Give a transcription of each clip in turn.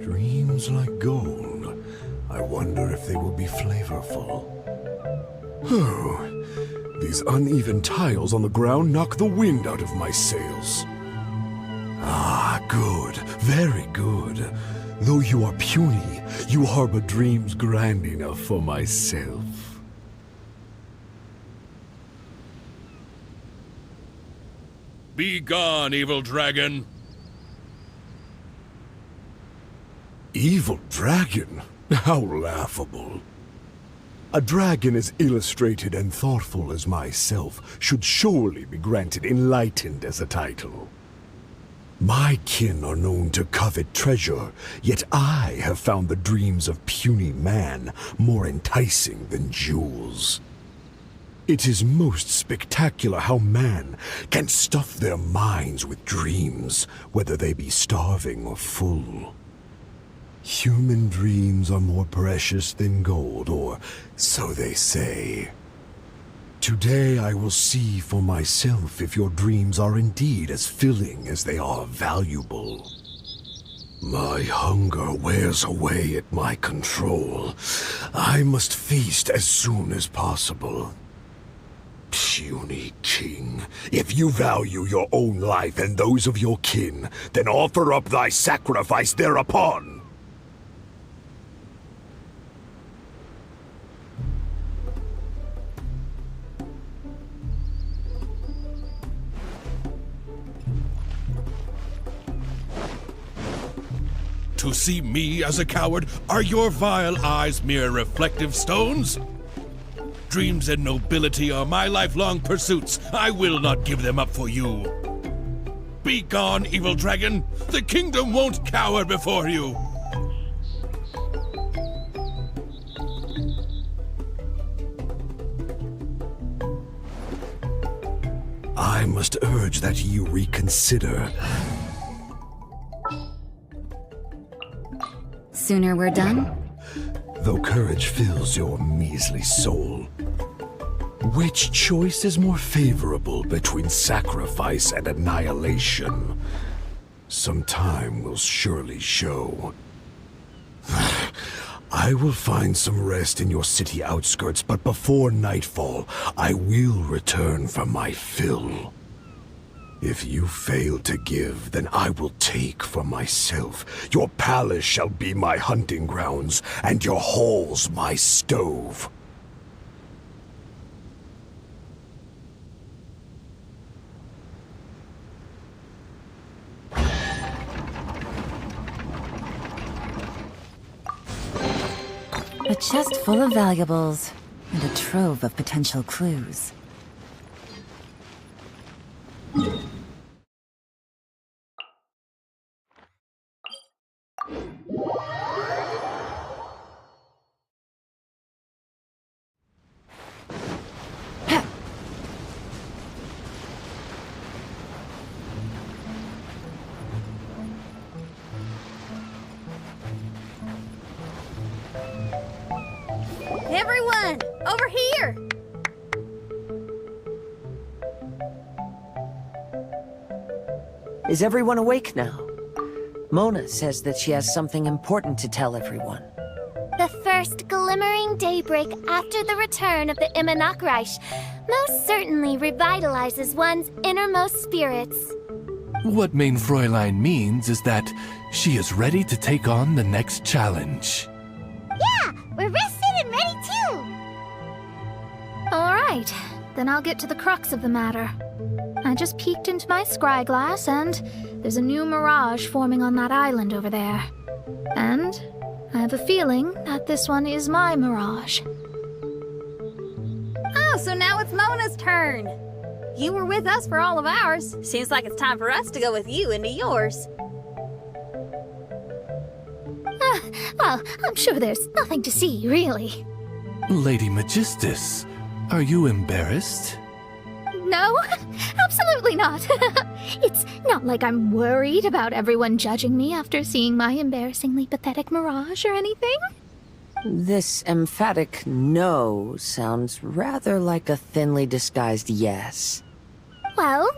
Dreams like gold. I wonder if they will be flavorful. Oh, these uneven tiles on the ground knock the wind out of my sails. Ah, good, very good. Though you are puny, you harbor dreams grand enough for myself. Be gone, evil dragon! Evil dragon? How laughable. A dragon as illustrated and thoughtful as myself should surely be granted enlightened as a title. My kin are known to covet treasure, yet I have found the dreams of puny man more enticing than jewels. It is most spectacular how man can stuff their minds with dreams, whether they be starving or full. Human dreams are more precious than gold, or so they say. Today I will see for myself if your dreams are indeed as filling as they are valuable. My hunger wears away at my control. I must feast as soon as possible. Puny king, if you value your own life and those of your kin, then offer up thy sacrifice thereupon. To see me as a coward, are your vile eyes mere reflective stones? Dreams and nobility are my lifelong pursuits. I will not give them up for you. Be gone, evil dragon! The kingdom won't cower before you! I must urge that you reconsider. Sooner we're done? Though courage fills your measly soul. Which choice is more favorable between sacrifice and annihilation? Some time will surely show. I will find some rest in your city outskirts, but before nightfall, I will return for my fill. If you fail to give, then I will take for myself. Your palace shall be my hunting grounds, and your halls my stove. A chest full of valuables, and a trove of potential clues. Everyone, over here! Is everyone awake now? Mona says that she has something important to tell everyone. The first glimmering daybreak after the return of the Immonakreich most certainly revitalizes one's innermost spirits. What Main Fräulein means is that she is ready to take on the next challenge. Yeah, we're rested and ready too! Alright, then I'll get to the crux of the matter. I just peeked into my scry glass and there's a new mirage forming on that island over there. And I have a feeling that this one is my mirage. Oh, so now it's Mona's turn. You were with us for all of ours. Seems like it's time for us to go with you into yours. Well, I'm sure there's nothing to see, really. Lady Magistus, are you embarrassed? no, absolutely not. It's not like I'm worried about everyone judging me after seeing my embarrassingly pathetic mirage or anything. This emphatic no sounds rather like a thinly disguised yes. Well,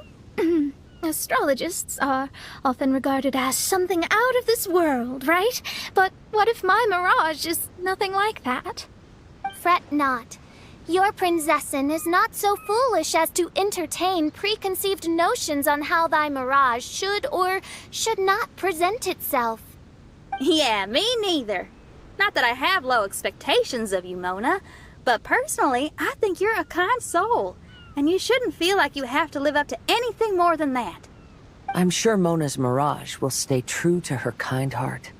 astrologists are often regarded as something out of this world, right? But what if my mirage is nothing like that? Fret not. Your princessin is not so foolish as to entertain preconceived notions on how thy mirage should or should not present itself. Yeah, me neither. Not that I have low expectations of you, Mona, but personally, I think you're a kind soul, and you shouldn't feel like you have to live up to anything more than that. I'm sure Mona's mirage will stay true to her kind heart.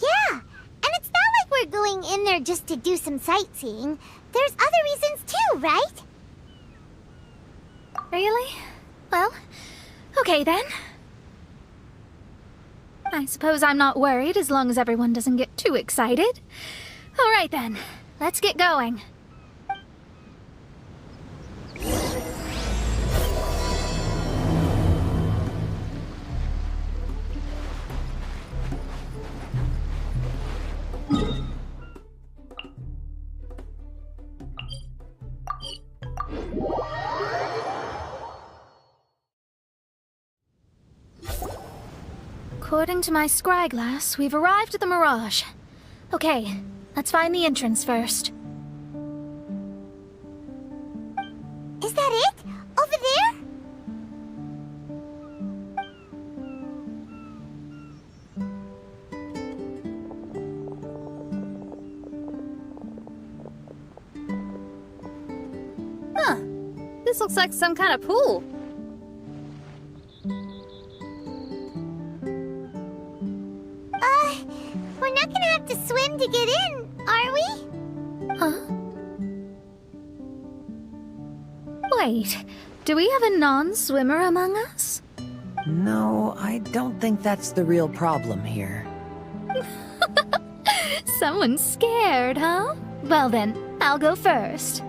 Yeah, and it's not like we're going in there just to do some sightseeing. There's other reasons too, right? Really? Well, okay then. I suppose I'm not worried as long as everyone doesn't get too excited. All right then, let's get going. According to my scryglass, we've arrived at the Mirage. Okay, let's find the entrance first. Is that it? Over there? Huh. This looks like some kind of pool. We're not gonna have to swim to get in, are we? Huh? Wait, do we have a non-swimmer among us? No, I don't think that's the real problem here. Someone's scared, huh? Well then, I'll go first.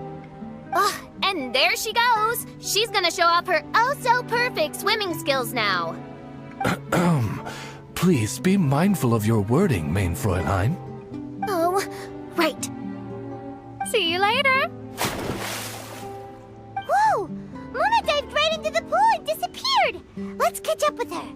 Oh, and there she goes. She's gonna show off her oh-so-perfect swimming skills now. Please be mindful of your wording, main Fräulein. Oh, right. See you later. Whoa! Mona dived right into the pool and disappeared. Let's catch up with her.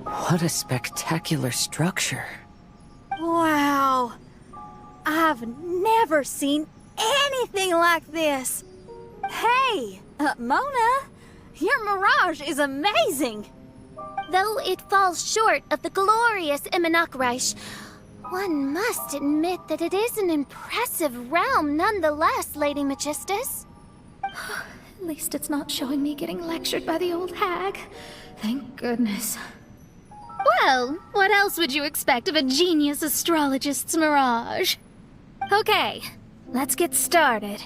What a spectacular structure. Wow. I've never seen anything like this. Hey, Mona, your mirage is amazing. Though it falls short of the glorious Immunakreich, one must admit that it is an impressive realm nonetheless, Lady Magistus. At least it's not showing me getting lectured by the old hag. Thank goodness. Well, what else would you expect of a genius astrologist's mirage? Okay, let's get started.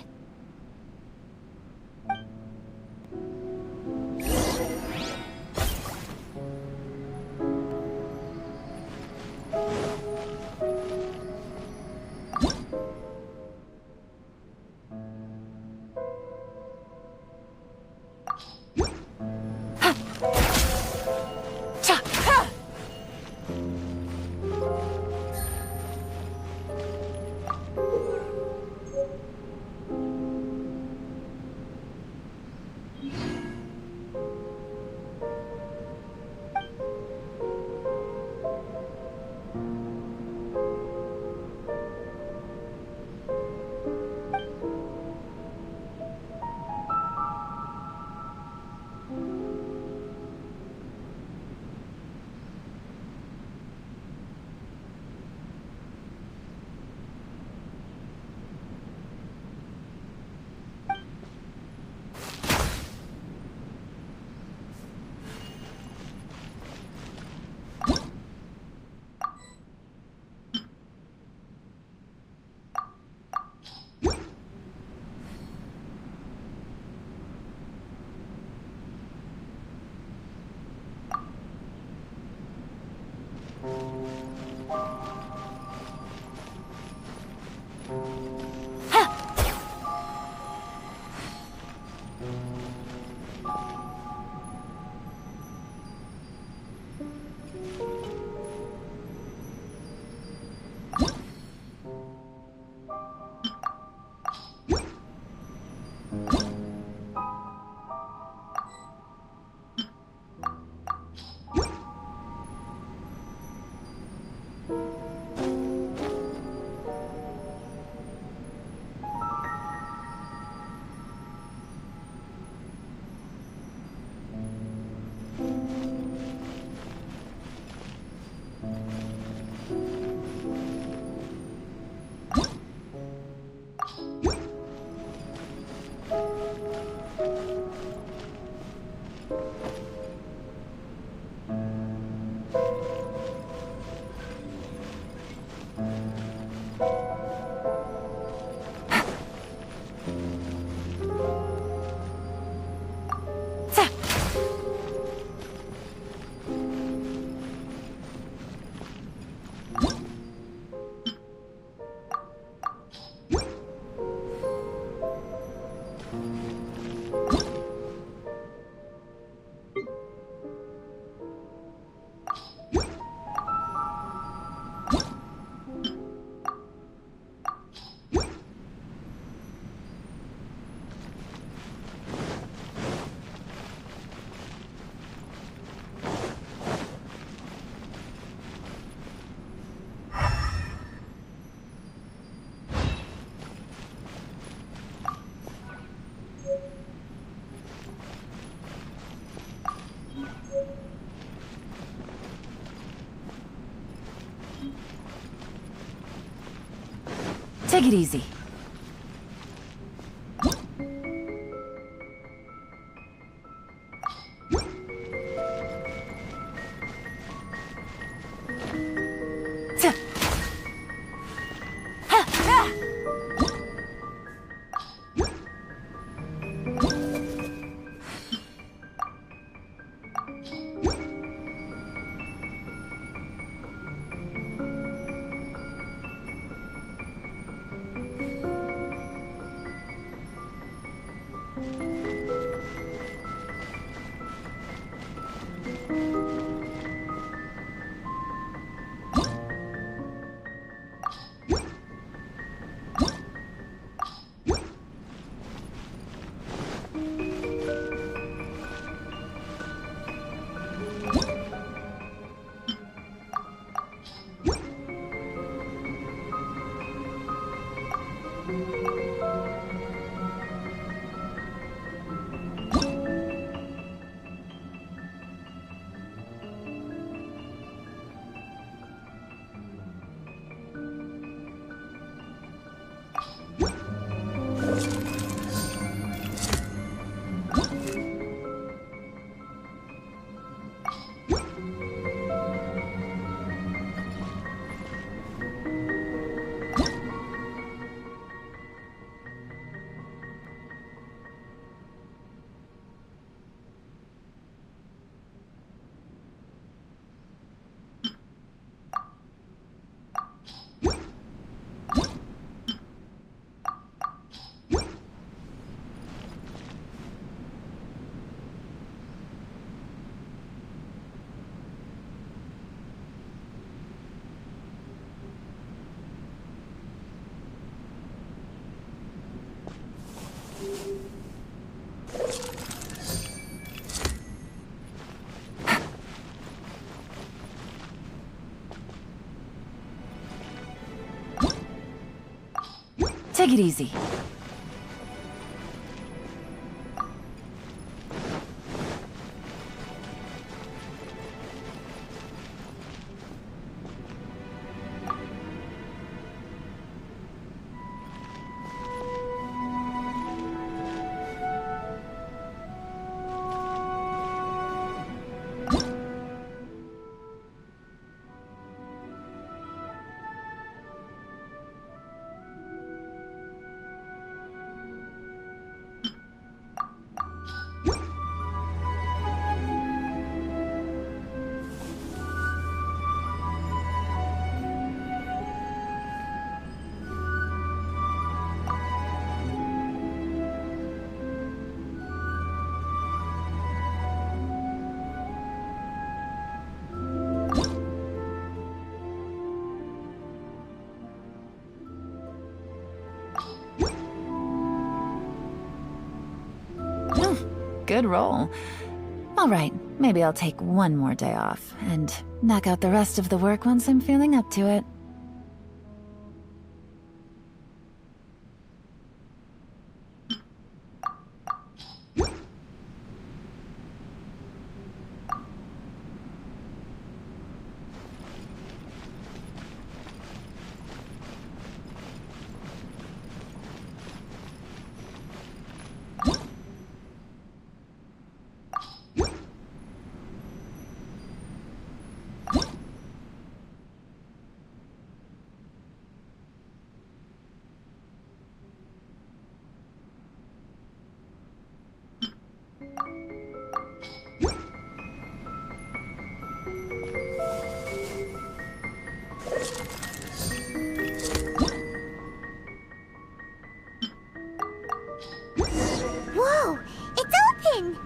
Take it easy. Take it easy. Good roll. All right, maybe I'll take one more day off and knock out the rest of the work once I'm feeling up to it. Whoa! It's open!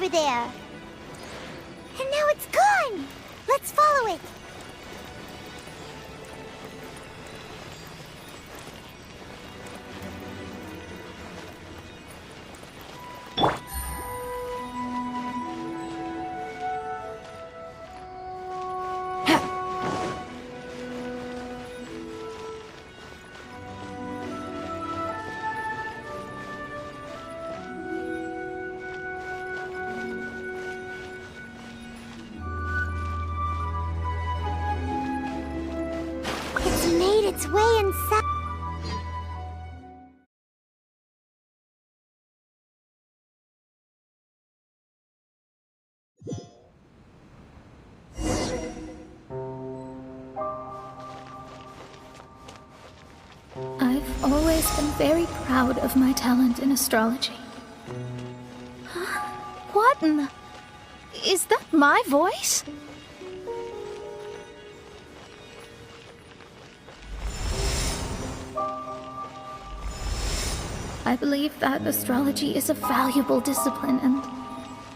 over there. And now it's gone. Let's follow it. It's way inside. I've always been very proud of my talent in astrology. What in the... Is that my voice? I believe that astrology is a valuable discipline and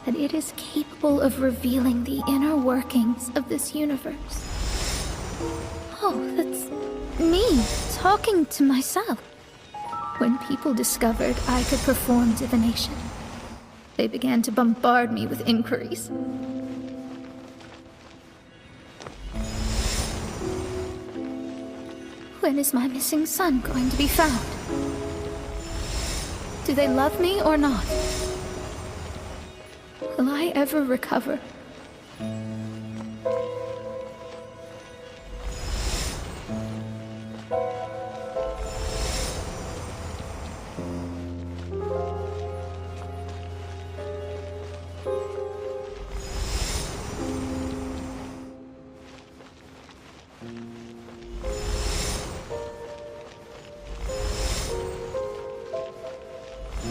that it is capable of revealing the inner workings of this universe. Oh, that's me talking to myself. When people discovered I could perform divination, they began to bombard me with inquiries. When is my missing son going to be found? Do they love me or not? Will I ever recover?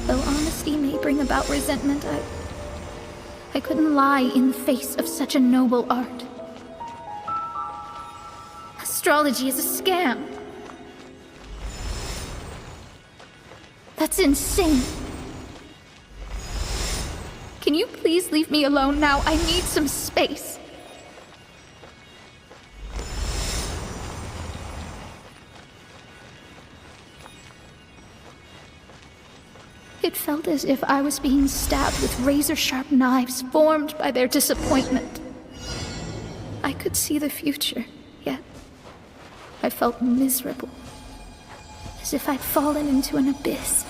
Though honesty may bring about resentment, I couldn't lie in the face of such a noble art. Astrology is a scam. That's insane. Can you please leave me alone now? I need some space. It felt as if I was being stabbed with razor-sharp knives formed by their disappointment. I could see the future, yet I felt miserable, as if I'd fallen into an abyss.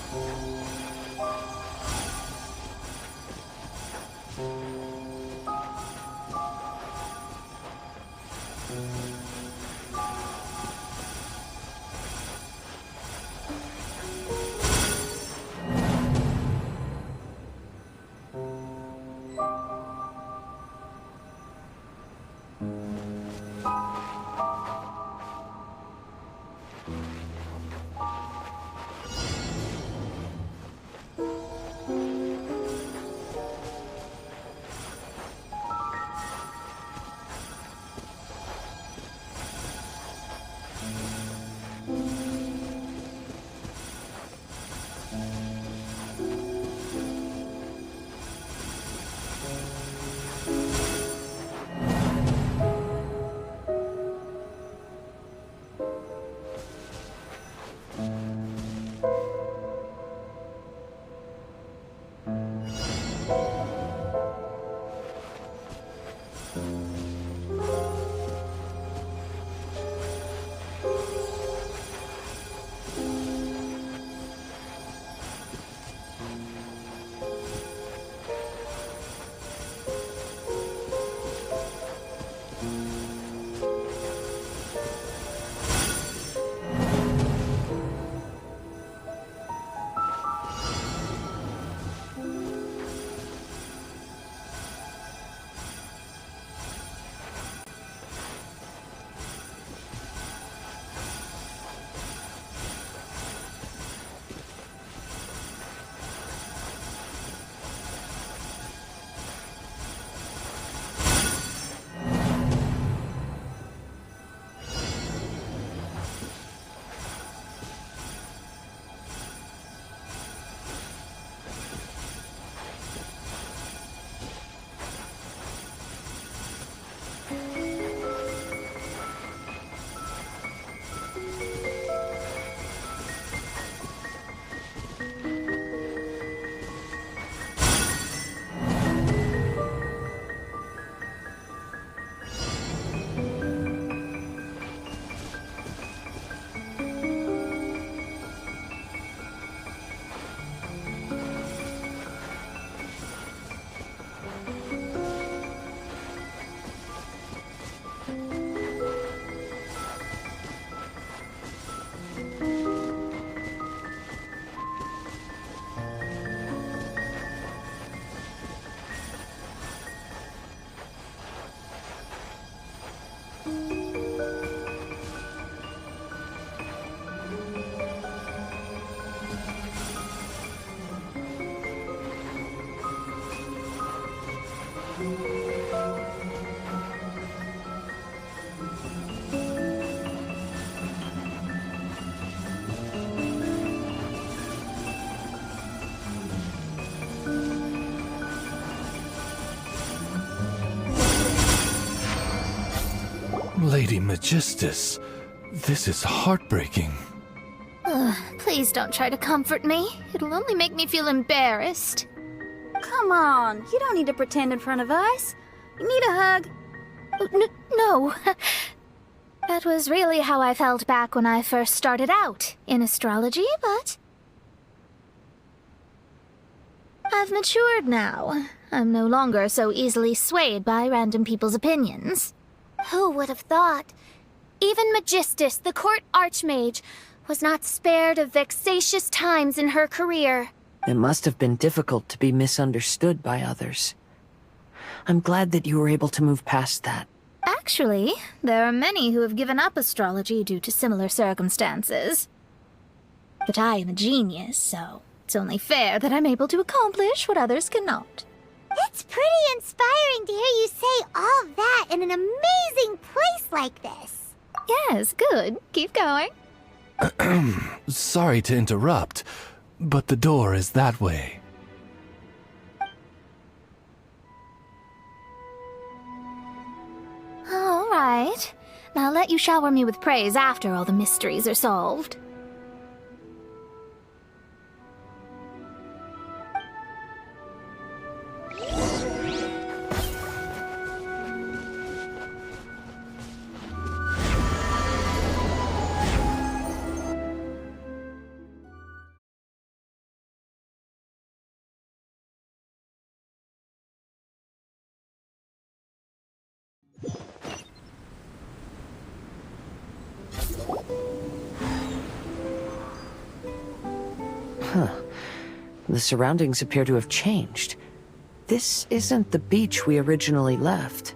Lady Magistus, this is heartbreaking. Please don't try to comfort me. It'll only make me feel embarrassed. Come on, you don't need to pretend in front of us. You need a hug. No. That was really how I felt back when I first started out in astrology, but I've matured now. I'm no longer so easily swayed by random people's opinions. Who would have thought? Even Magistus, the court archmage, was not spared of vexatious times in her career. It must have been difficult to be misunderstood by others. I'm glad that you were able to move past that. Actually, there are many who have given up astrology due to similar circumstances. But I am a genius, so it's only fair that I'm able to accomplish what others cannot. It's pretty inspiring to hear you say all that in an amazing place like this. Yes, good. Keep going. Sorry to interrupt, but the door is that way. All right. I'll let you shower me with praise after all the mysteries are solved. The surroundings appear to have changed. This isn't the beach we originally left.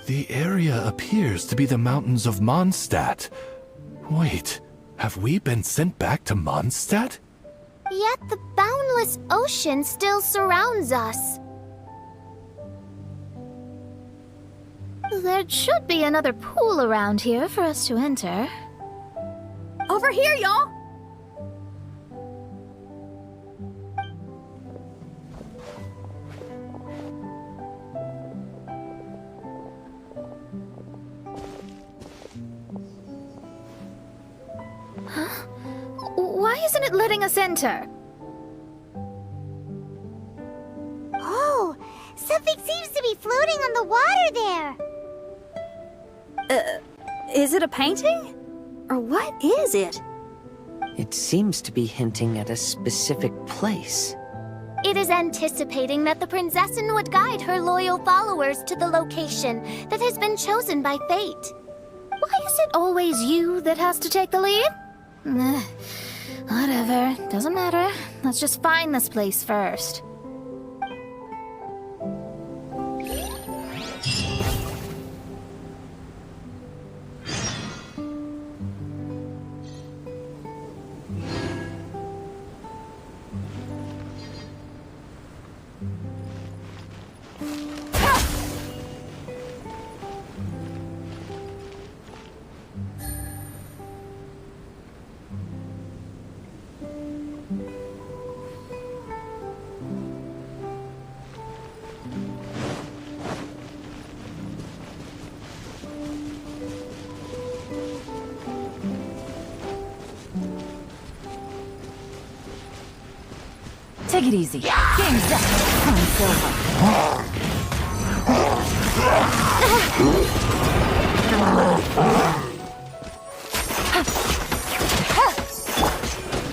The area appears to be the mountains of Mondstadt. Wait, have we been sent back to Mondstadt? Yet the boundless ocean still surrounds us. There should be another pool around here for us to enter. Over here, y'all! Why isn't it letting us enter? Oh, something seems to be floating on the water there. Is it a painting? Or what is it? It seems to be hinting at a specific place. It is anticipating that the Princessin would guide her loyal followers to the location that has been chosen by fate. Why is it always you that has to take the lead? Whatever, doesn't matter. Let's just find this place first. Take it easy. Game's up. I'm Silva.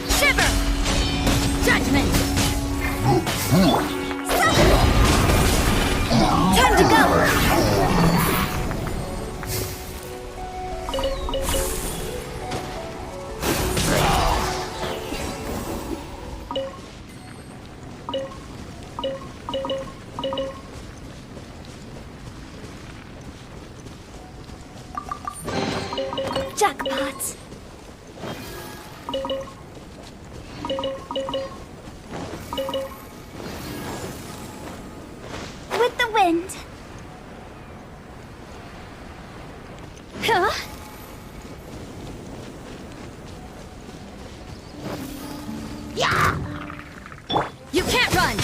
Shiver! Judgment! Time to go! Jackpot! With the wind. Huh? You can't run!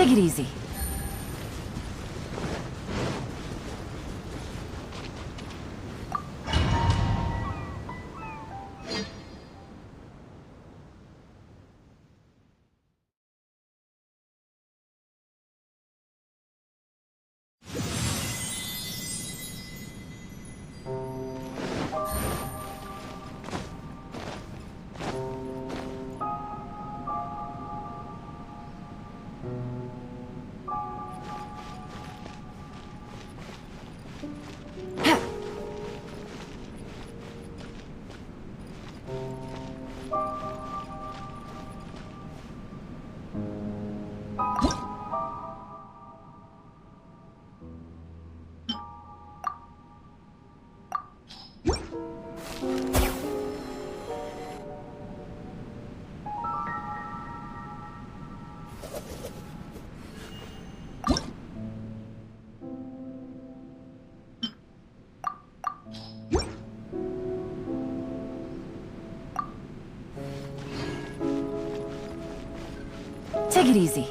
Take it easy. Take it easy.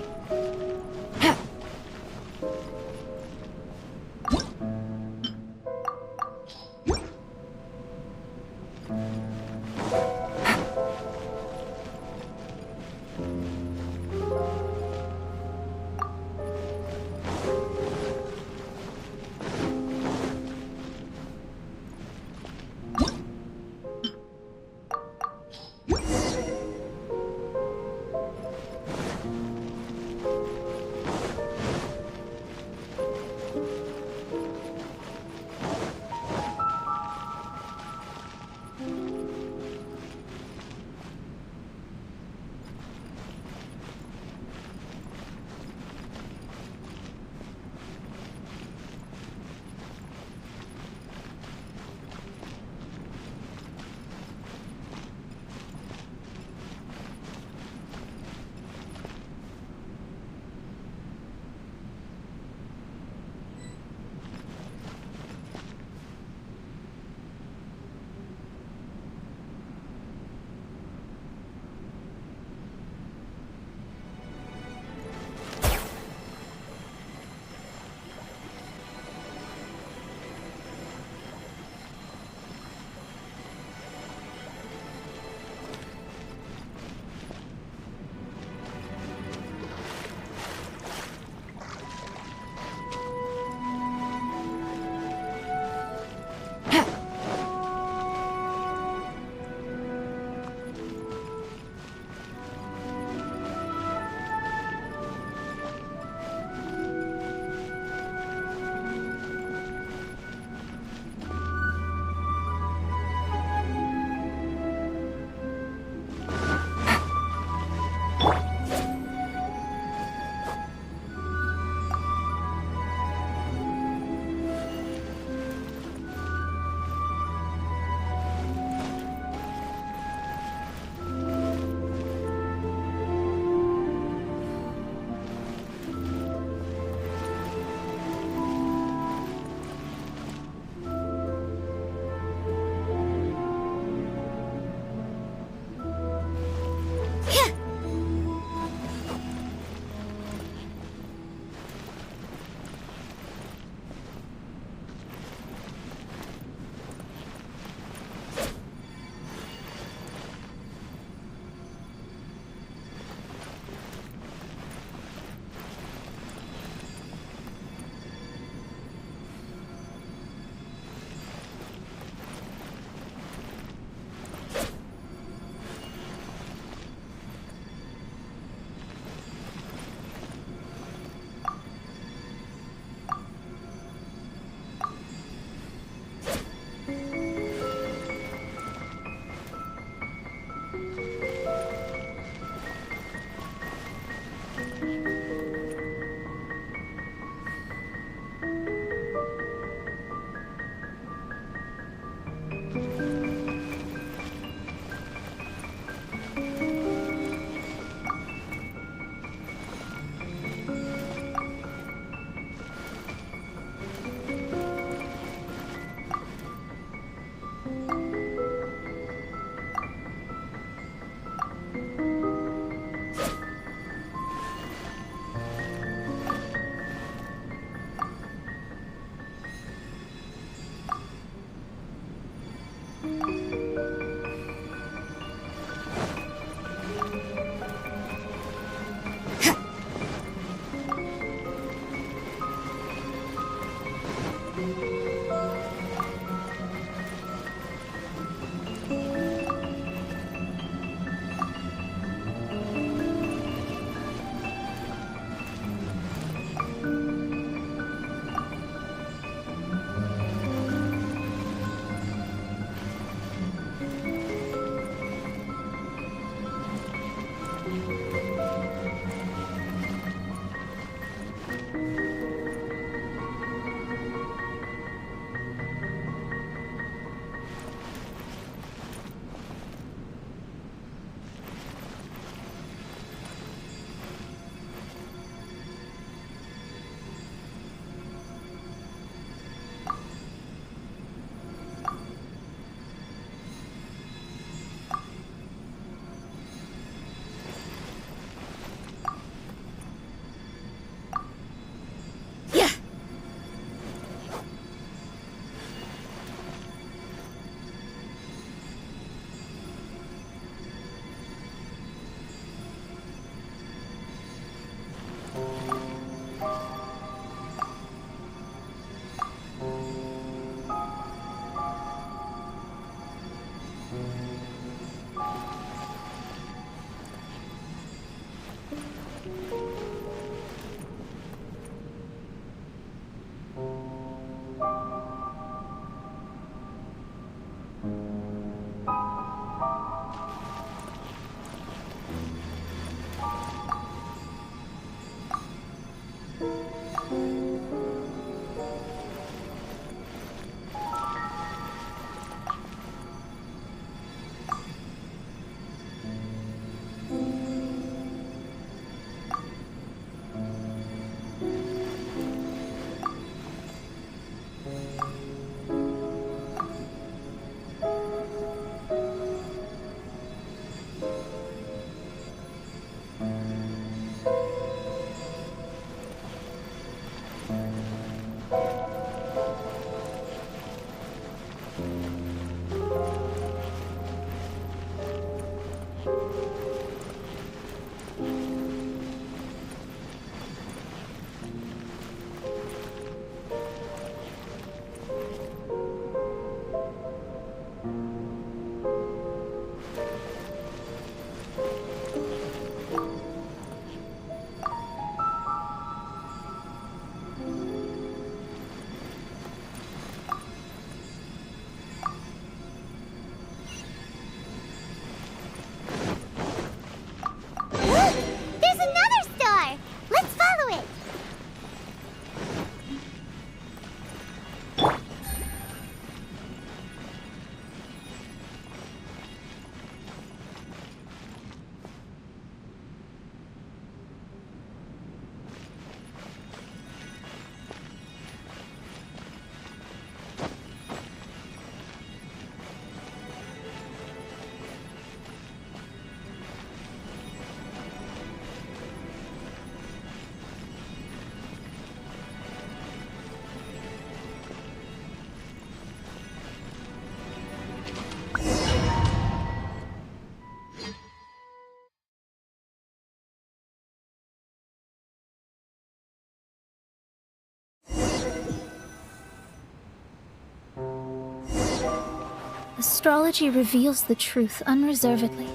Astrology reveals the truth unreservedly,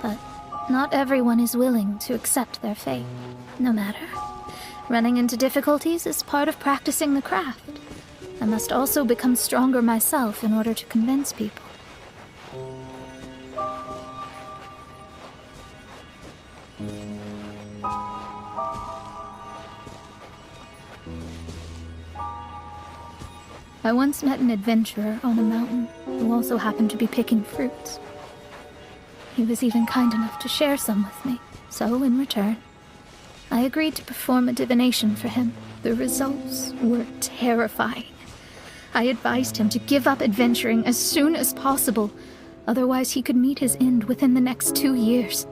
but not everyone is willing to accept their fate. No matter. Running into difficulties is part of practicing the craft. I must also become stronger myself in order to convince people. I once met an adventurer on a mountain who also happened to be picking fruits. He was even kind enough to share some with me, so in return, I agreed to perform a divination for him. The results were terrifying. I advised him to give up adventuring as soon as possible, otherwise he could meet his end within the next 2 years.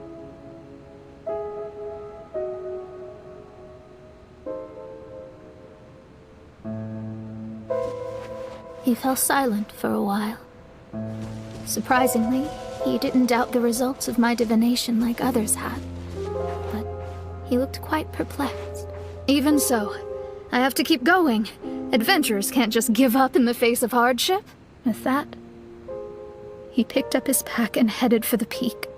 He fell silent for a while. Surprisingly, he didn't doubt the results of my divination like others had, but he looked quite perplexed. Even so, I have to keep going. Adventurers can't just give up in the face of hardship. With that, he picked up his pack and headed for the peak.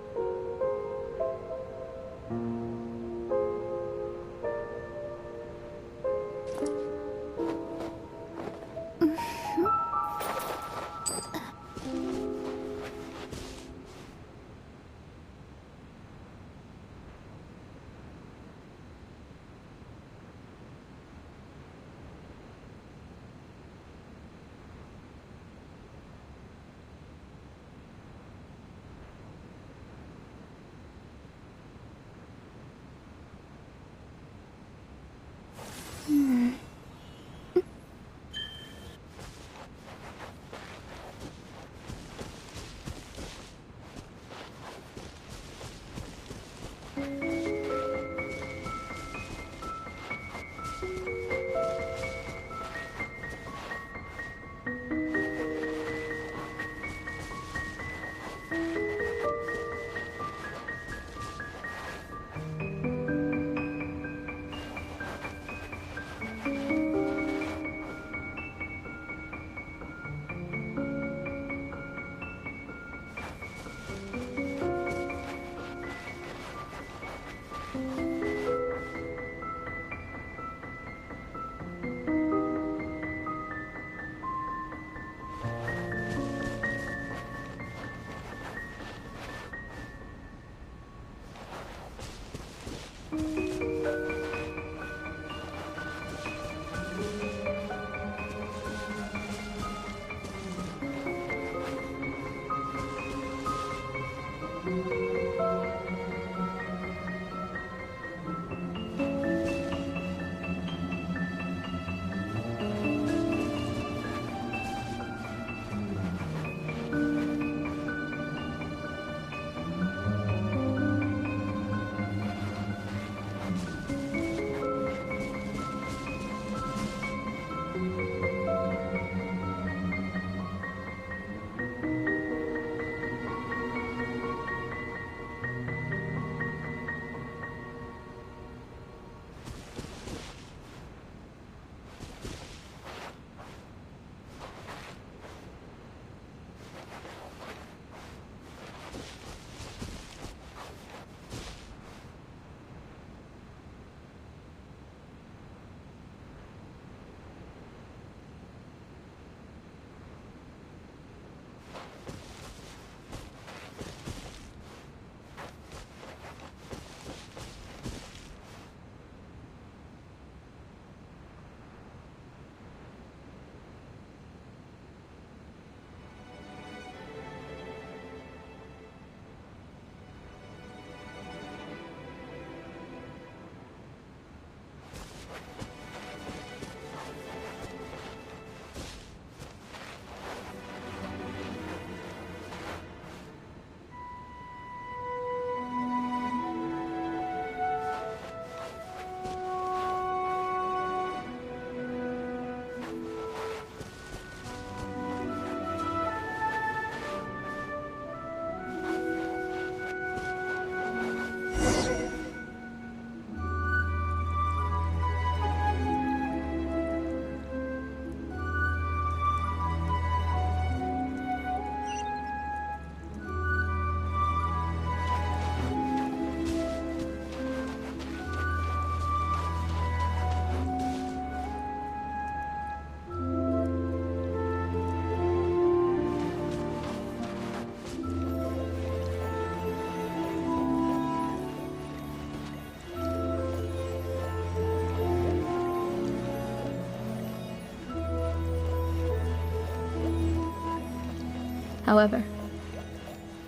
However,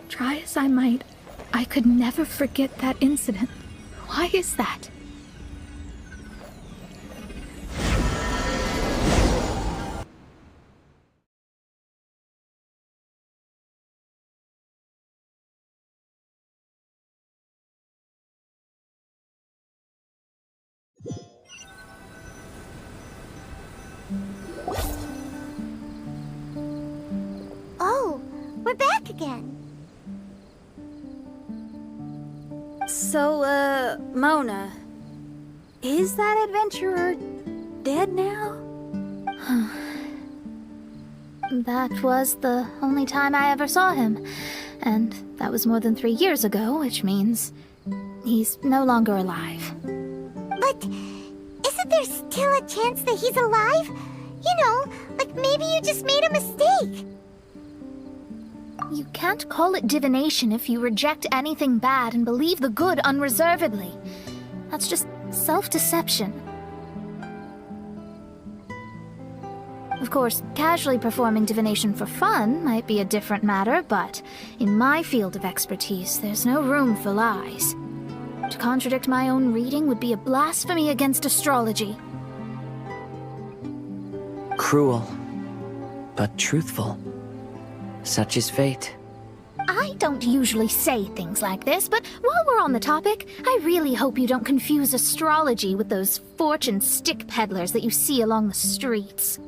try as I might, I could never forget that incident. Why is that? Oh, we're back again. So, Mona, is that adventurer dead now? That was the only time I ever saw him, and that was more than 3 years ago, which means he's no longer alive. But isn't there still a chance that he's alive? You know, like maybe you just made a mistake. You can't call it divination if you reject anything bad and believe the good unreservedly. That's just self-deception. Of course, casually performing divination for fun might be a different matter, but in my field of expertise, there's no room for lies. To contradict my own reading would be a blasphemy against astrology. Cruel, but truthful. Such is fate. I don't usually say things like this, but while we're on the topic, I really hope you don't confuse astrology with those fortune stick peddlers that you see along the streets.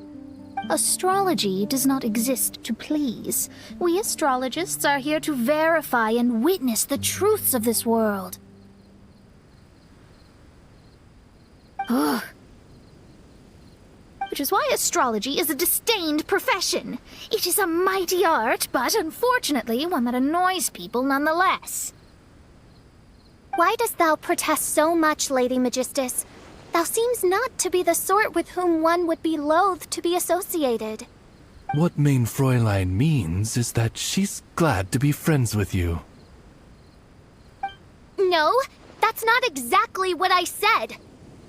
Astrology does not exist to please. We astrologists are here to verify and witness the truths of this world. Ugh. Which is why astrology is a disdained profession. It is a mighty art, but unfortunately one that annoys people nonetheless. Why dost thou protest so much, Lady Magistus? Thou seems not to be the sort with whom one would be loath to be associated. What Main Fräulein means is that she's glad to be friends with you. No, that's not exactly what I said.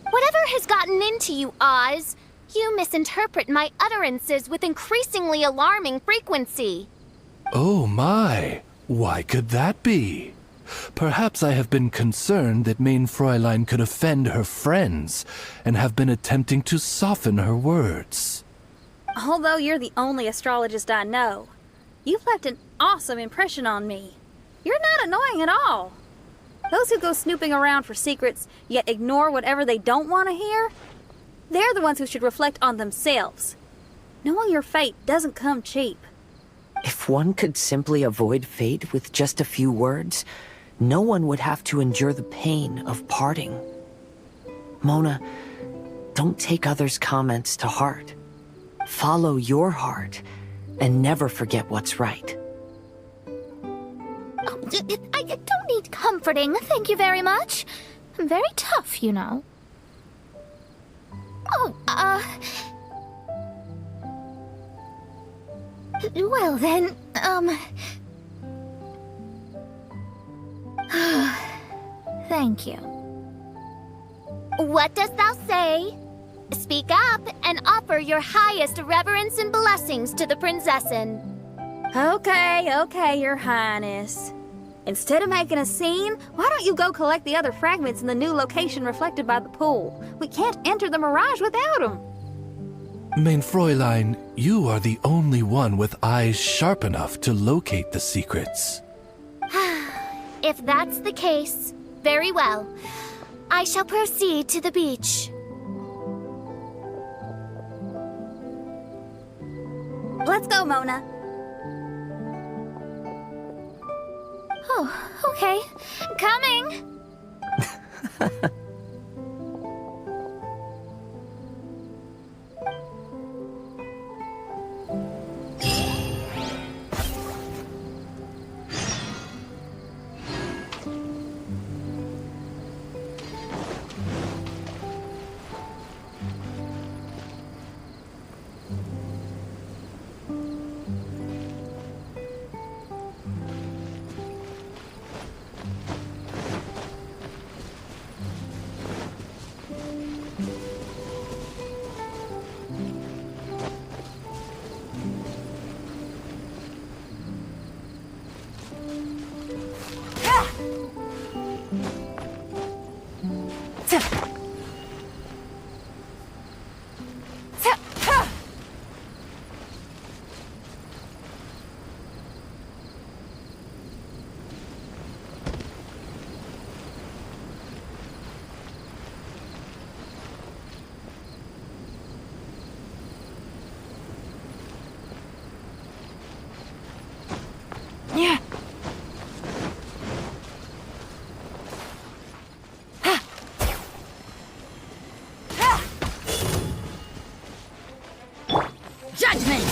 Whatever has gotten into you, Oz, you misinterpret my utterances with increasingly alarming frequency. Oh my, why could that be? Perhaps I have been concerned that Main Fräulein could offend her friends, and have been attempting to soften her words. Although you're the only astrologist I know, you've left an awesome impression on me. You're not annoying at all. Those who go snooping around for secrets, yet ignore whatever they don't want to hear, they're the ones who should reflect on themselves. Knowing your fate doesn't come cheap. If one could simply avoid fate with just a few words, no one would have to endure the pain of parting. Mona, don't take others' comments to heart. Follow your heart, and never forget what's right. Oh, I don't need comforting, thank you very much. I'm very tough, you know. Oh, well then, thank you. What dost thou say? Speak up and offer your highest reverence and blessings to the Prinzessin. Okay, Your Highness. Instead of making a scene, why don't you go collect the other fragments in the new location reflected by the pool? We can't enter the mirage without them. Main Fräulein, you are the only one with eyes sharp enough to locate the secrets. If that's the case, very well. I shall proceed to the beach. Let's go, Mona. Oh, okay. Coming! judgment!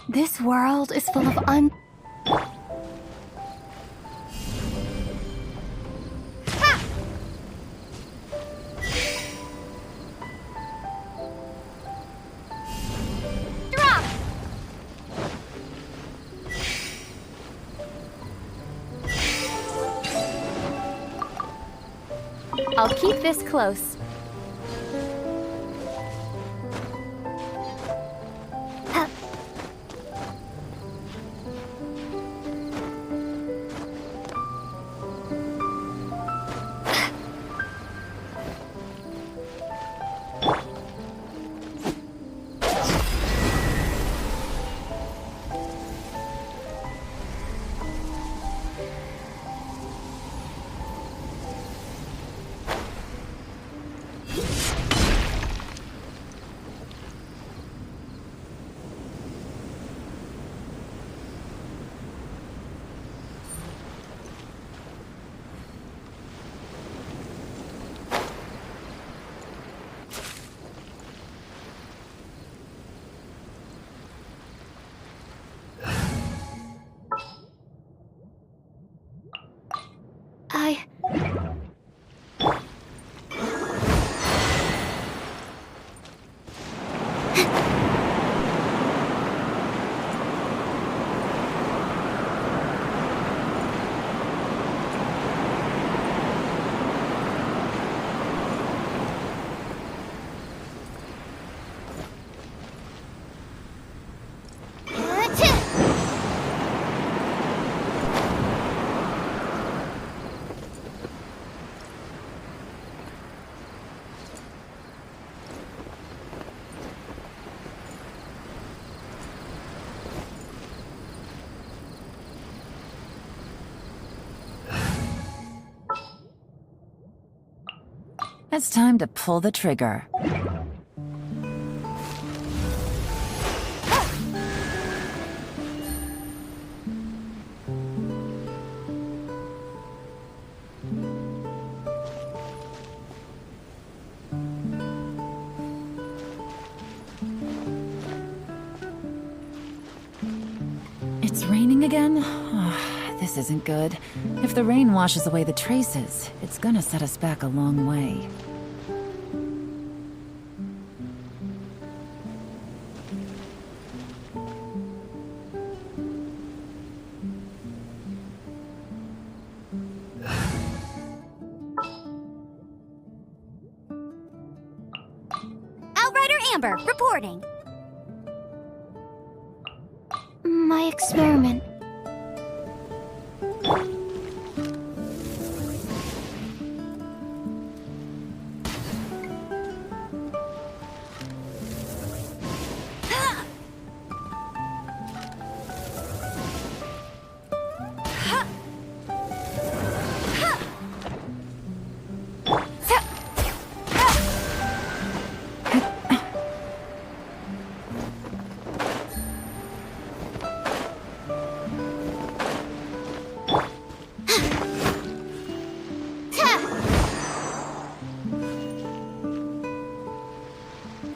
This world is full of Drop! I'll keep this close. It's time to pull the trigger. It's raining again? Oh, this isn't good. If the rain washes away the traces, it's gonna set us back a long way. Outrider Amber, reporting. My experiment.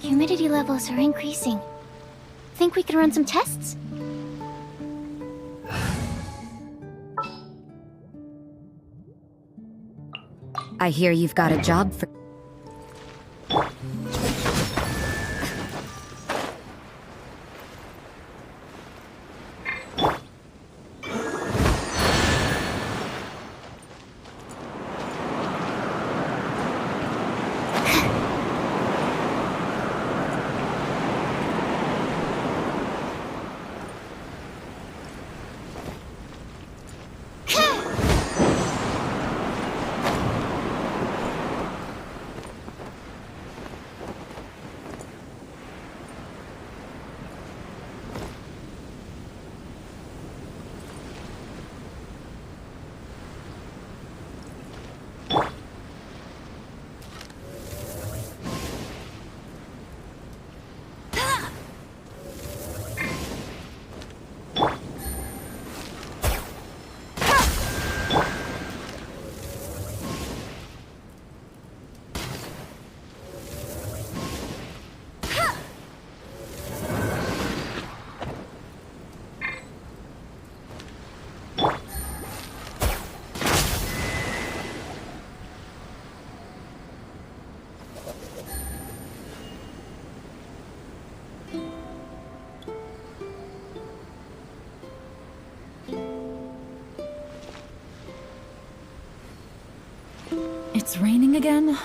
Humidity levels are increasing. Think we can run some tests? I hear you've got a job for... It's raining again?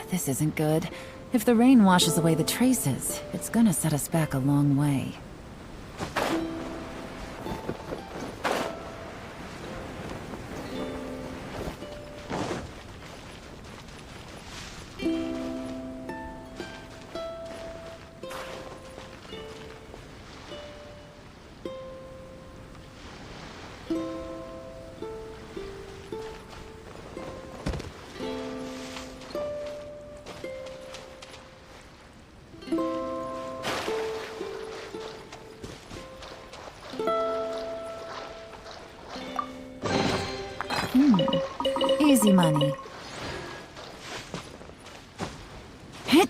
This isn't good. If the rain washes away the traces, it's gonna set us back a long way. Easy money. Hit.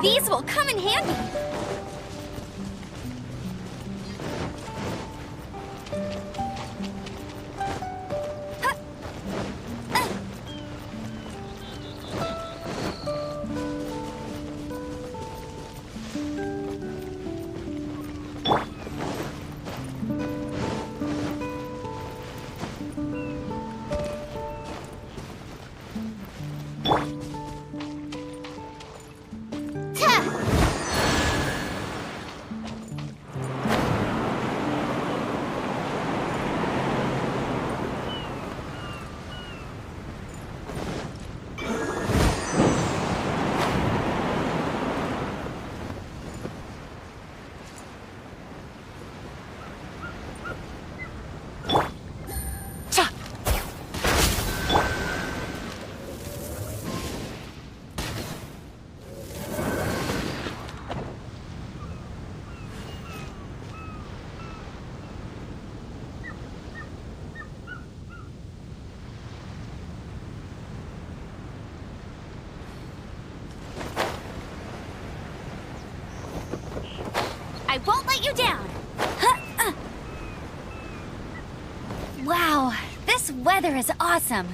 These will come in handy. I won't let you down. Wow, this weather is awesome.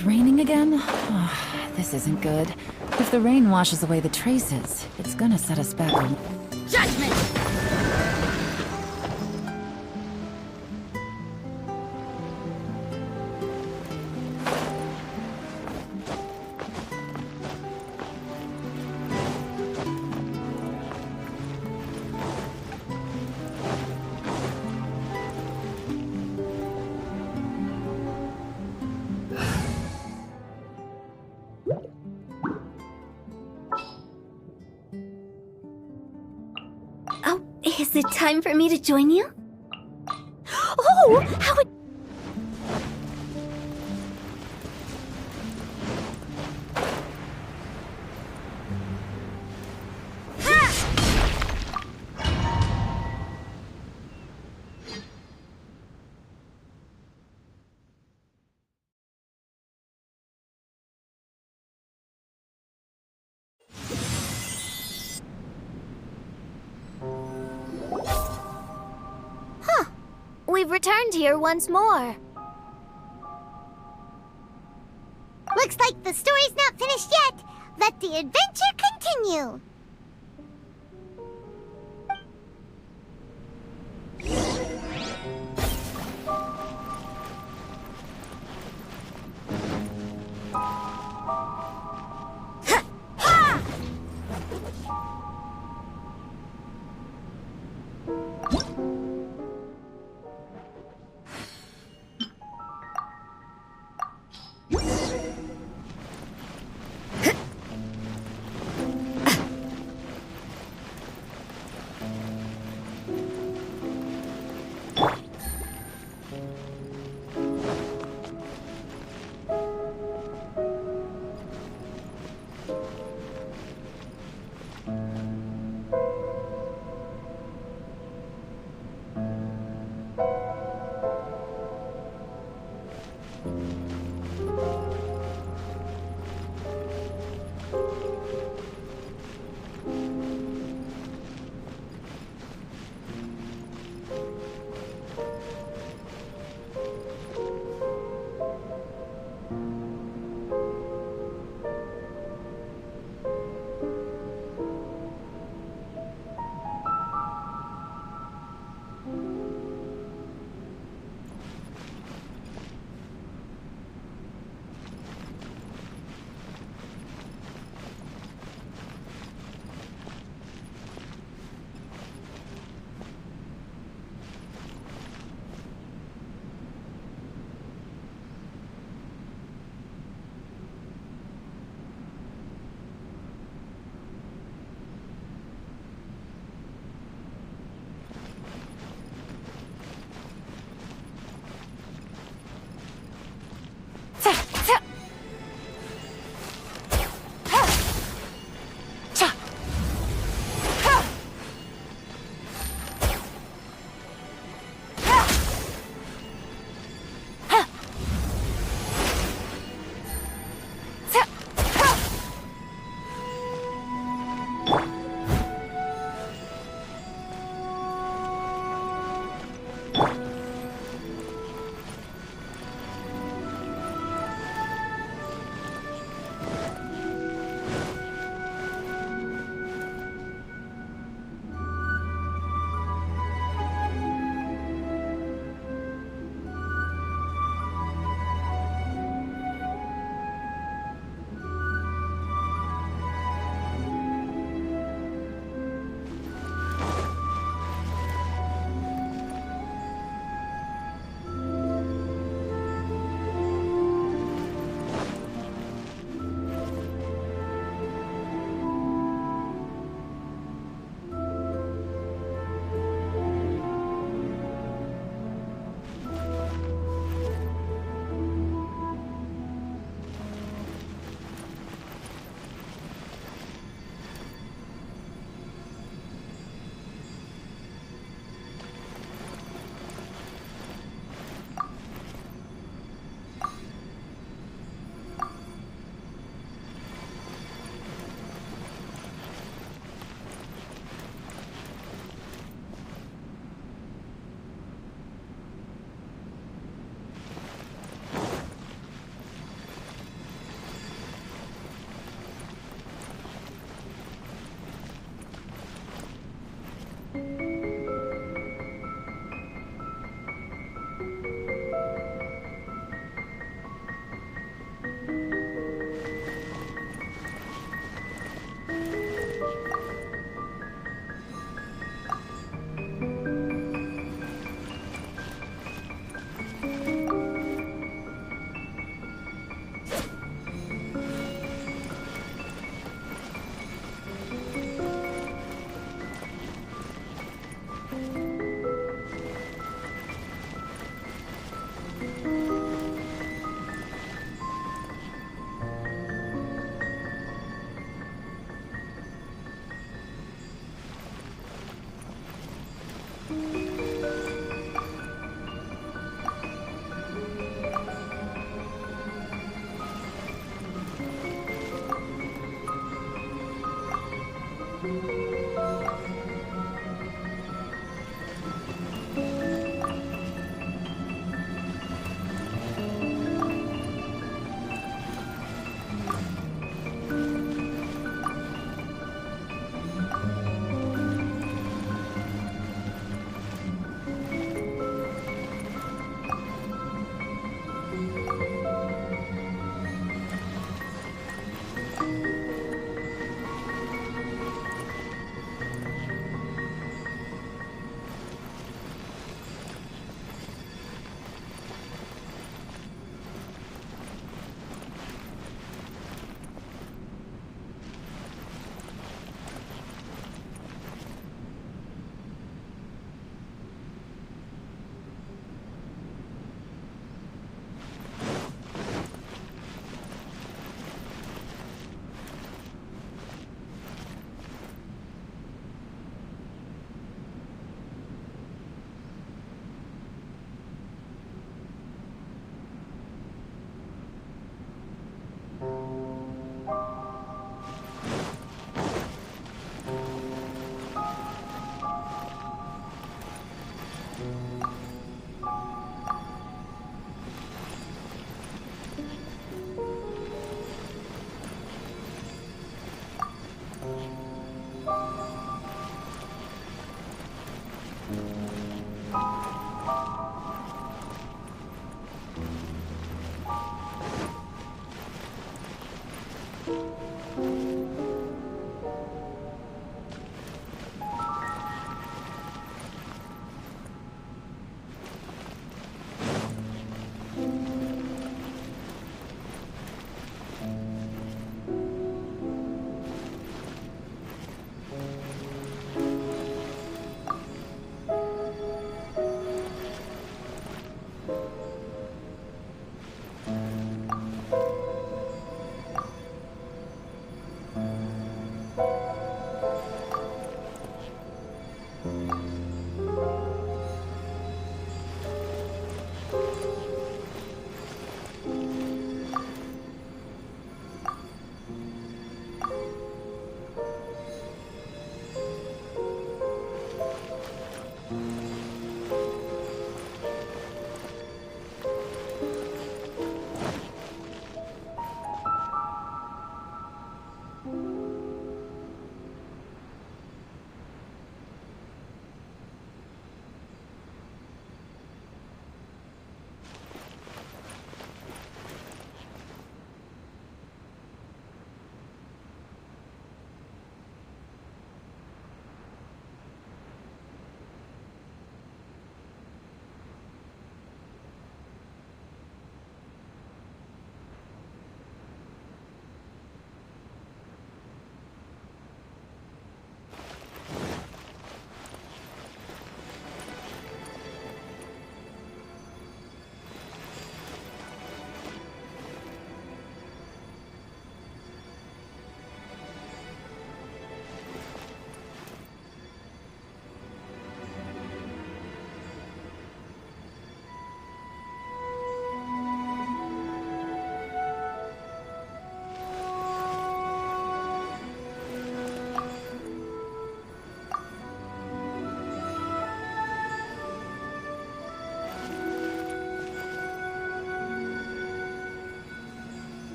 It's raining again? Oh, this isn't good. If the rain washes away the traces, it's gonna set us back a... Judgment! Oh, is it time for me to join you? Oh, how would... We've returned here once more. Looks like the story's not finished yet. Let the adventure continue.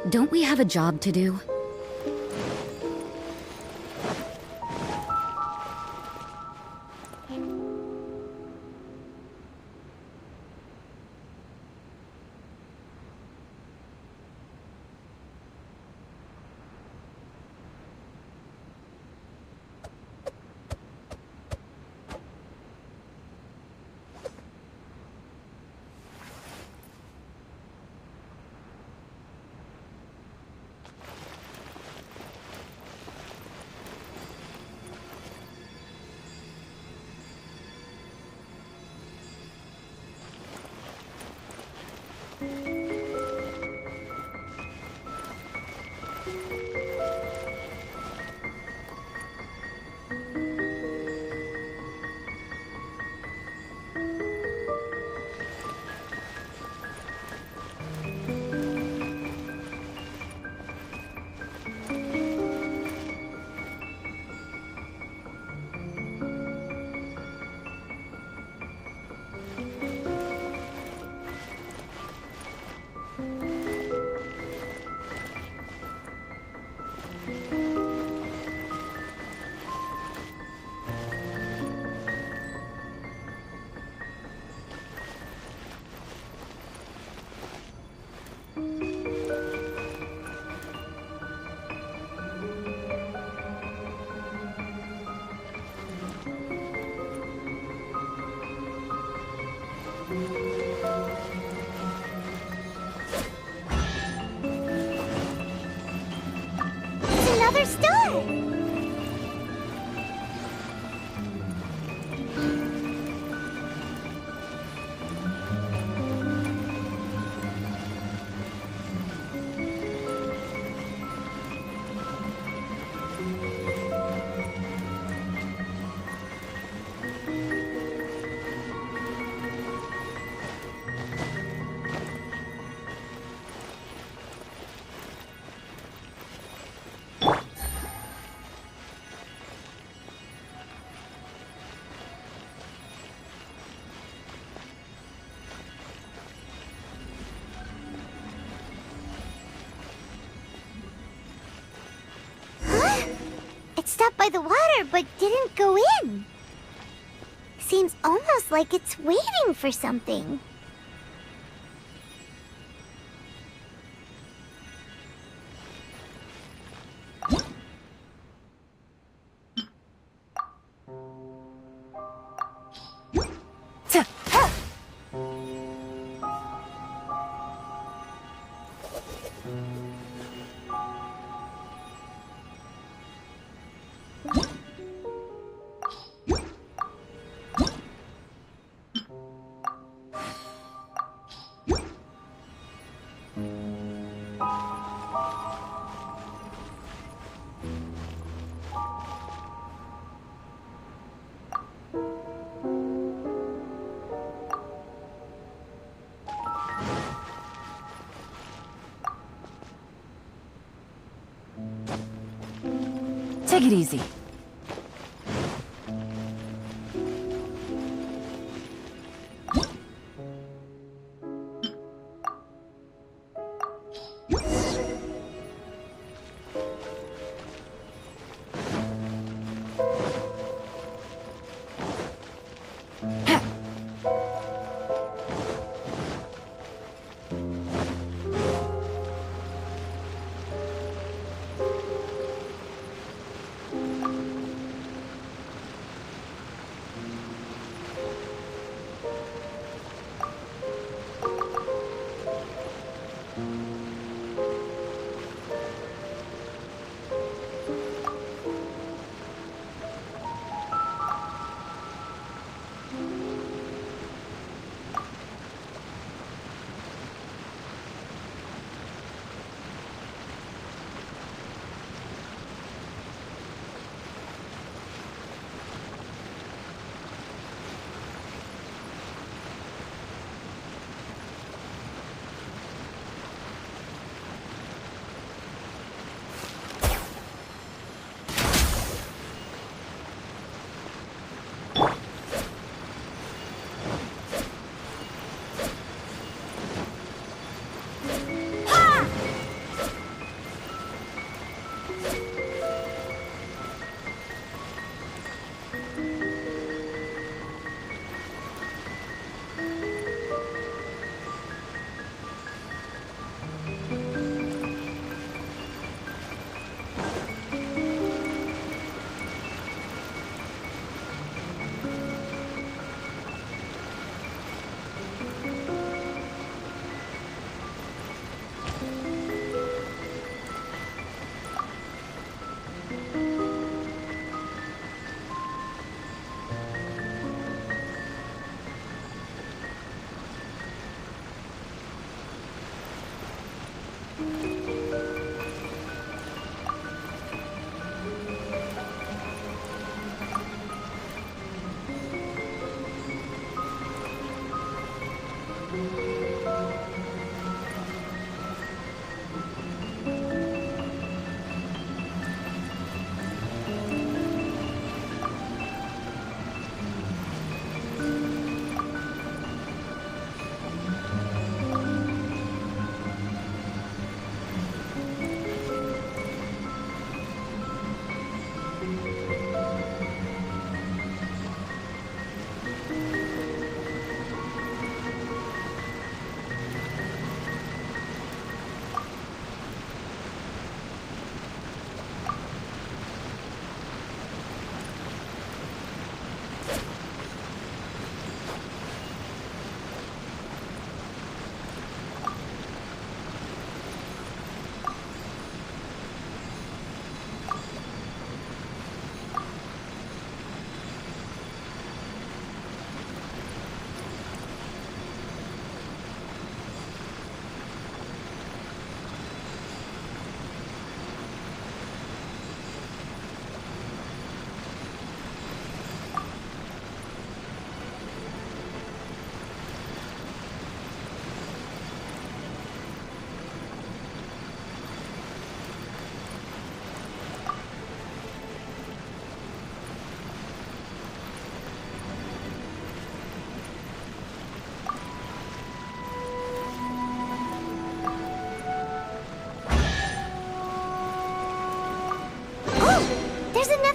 Don't we have a job to do? Another star! It stopped by the water, but didn't go in. Seems almost like it's waiting for something. Take it easy.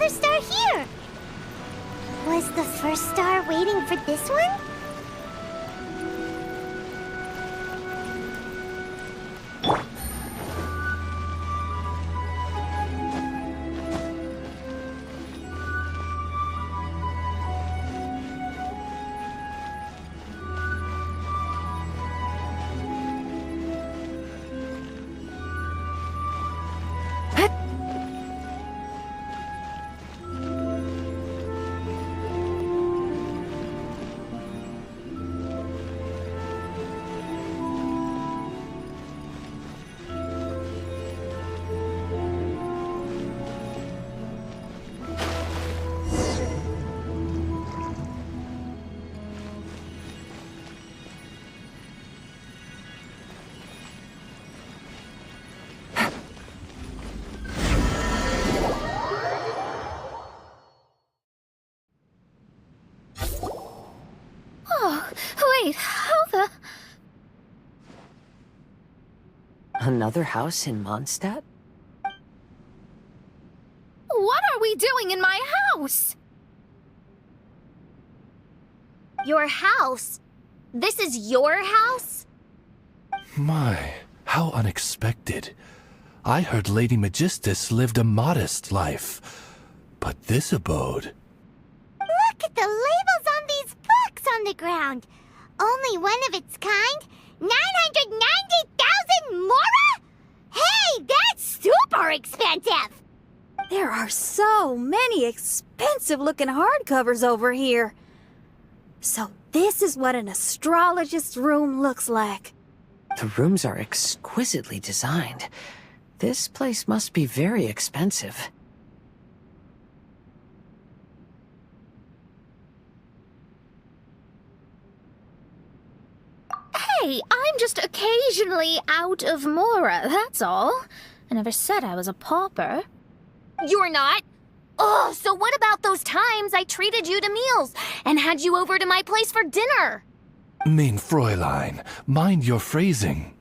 another star here. Was the first star waiting for this one? Wait, how the... Another house in Mondstadt? What are we doing in my house? Your house? This is your house? My, how unexpected. I heard Lady Magistus lived a modest life, but this abode... Look at the labels on these books on the ground. Only one of its kind? 990,000 mora? Hey, that's super expensive! There are so many expensive-looking hardcovers over here. So this is what an astrologist's room looks like. The rooms are exquisitely designed. This place must be very expensive. Hey, I'm just occasionally out of mora, that's all. I never said I was a pauper. You're not? Oh, so what about those times I treated you to meals and had you over to my place for dinner? Mein Fräulein, mind your phrasing.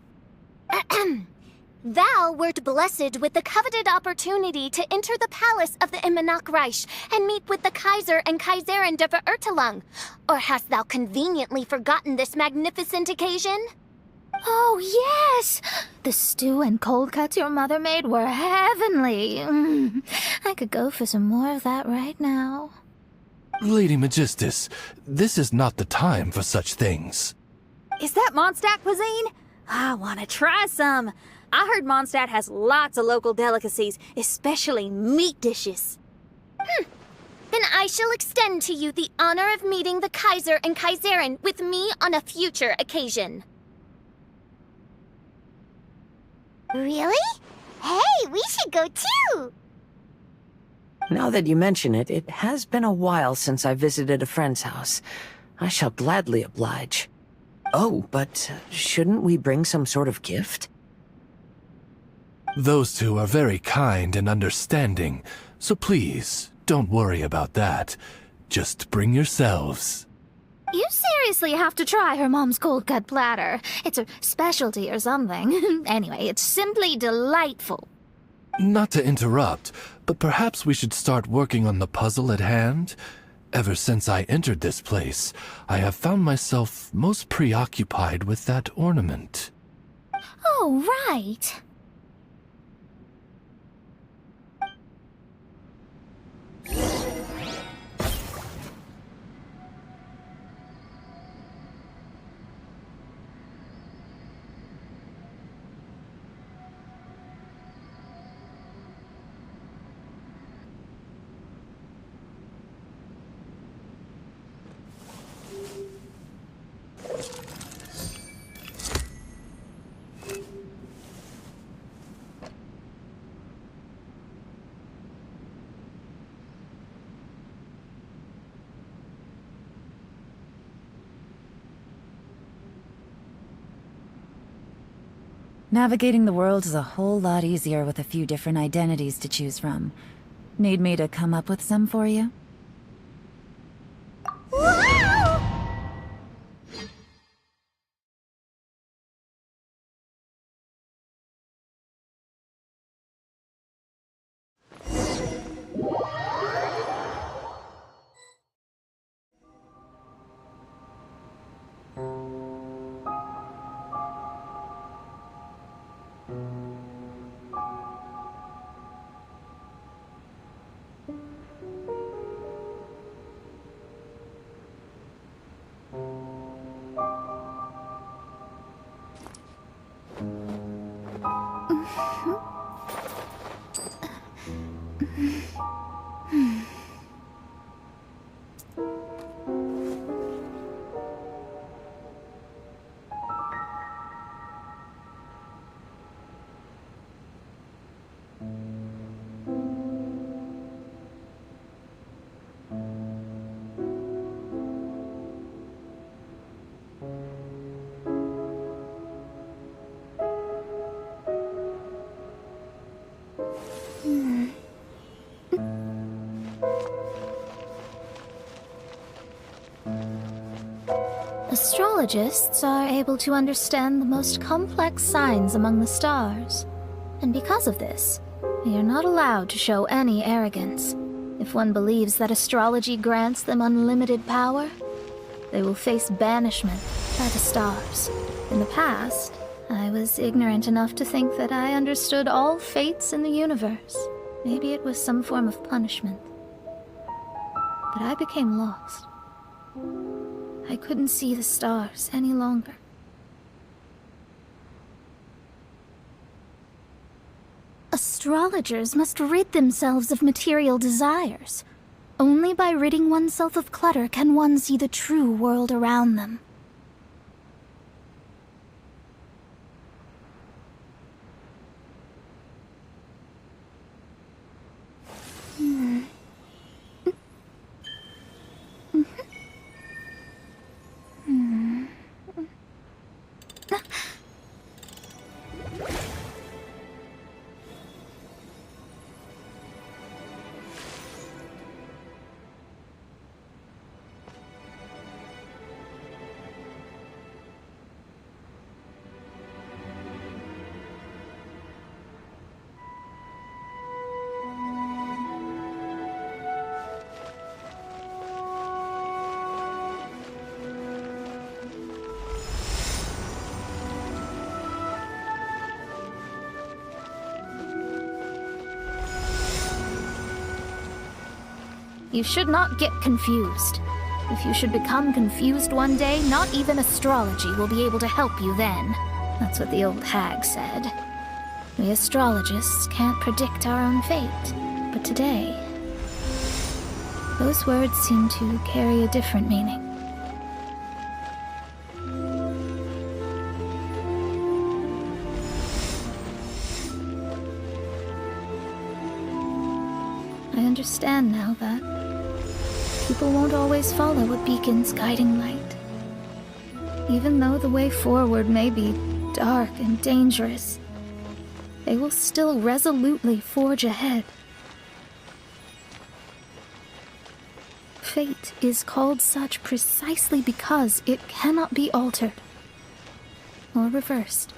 Thou wert blessed with the coveted opportunity to enter the palace of the Immanok Reich and meet with the Kaiser and Kaiserin der Verurteilung. Or hast thou conveniently forgotten this magnificent occasion? Oh, yes! The stew and cold cuts your mother made were heavenly. I could go for some more of that right now. Lady Magistus, this is not the time for such things. Is that Mondstadt cuisine? I want to try some. I heard Mondstadt has lots of local delicacies, especially meat dishes. Then I shall extend to you the honor of meeting the Kaiser and Kaiserin with me on a future occasion. Really? Hey, we should go too! Now that you mention it, it has been a while since I visited a friend's house. I shall gladly oblige. Oh, but shouldn't we bring some sort of gift? Those two are very kind and understanding, so please, don't worry about that. Just bring yourselves. You seriously have to try her mom's cold cut platter. It's a specialty or something. Anyway, it's simply delightful. Not to interrupt, but perhaps we should start working on the puzzle at hand? Ever since I entered this place, I have found myself most preoccupied with that ornament. Oh, right. Navigating the world is a whole lot easier with a few different identities to choose from. Need me to come up with some for you? Astrologists are able to understand the most complex signs among the stars. And because of this, they are not allowed to show any arrogance. If one believes that astrology grants them unlimited power, they will face banishment by the stars. In the past, I was ignorant enough to think that I understood all fates in the universe. Maybe it was some form of punishment. But I became lost. I couldn't see the stars any longer. Astrologers must rid themselves of material desires. Only by ridding oneself of clutter can one see the true world around them. You should not get confused. If you should become confused one day, not even astrology will be able to help you then. That's what the old hag said. We astrologists can't predict our own fate. But today, those words seem to carry a different meaning. I understand now that people won't always follow a beacon's guiding light. Even though the way forward may be dark and dangerous, they will still resolutely forge ahead. Fate is called such precisely because it cannot be altered or reversed.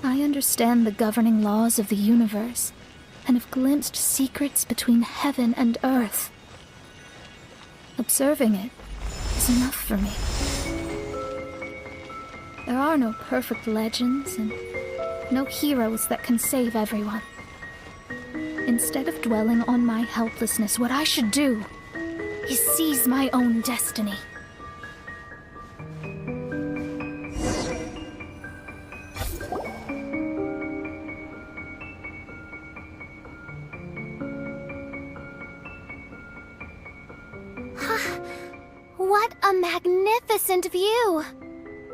I understand the governing laws of the universe, and have glimpsed secrets between heaven and earth. Observing it is enough for me. There are no perfect legends, and no heroes that can save everyone. Instead of dwelling on my helplessness, what I should do is seize my own destiny. What a magnificent view!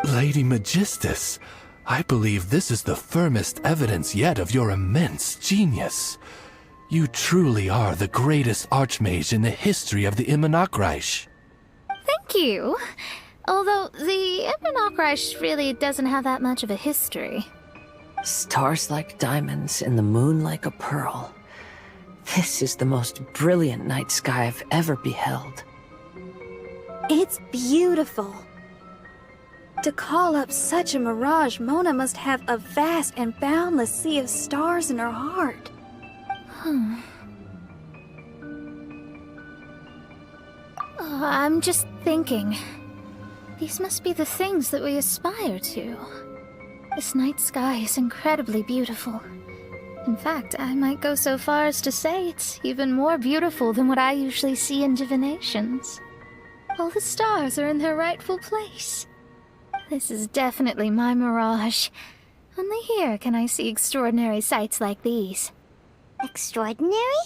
Lady Magistus, I believe this is the firmest evidence yet of your immense genius. You truly are the greatest archmage in the history of the Immonokreich. Thank you. Although the Immonokreich really doesn't have that much of a history. Stars like diamonds and the moon like a pearl. This is the most brilliant night sky I've ever beheld. It's beautiful. To call up such a mirage, Mona must have a vast and boundless sea of stars in her heart. I'm just thinking. These must be the things that we aspire to. This night sky is incredibly beautiful. In fact, I might go so far as to say it's even more beautiful than what I usually see in divinations. All the stars are in their rightful place. This is definitely my mirage. Only here can I see extraordinary sights like these. Extraordinary?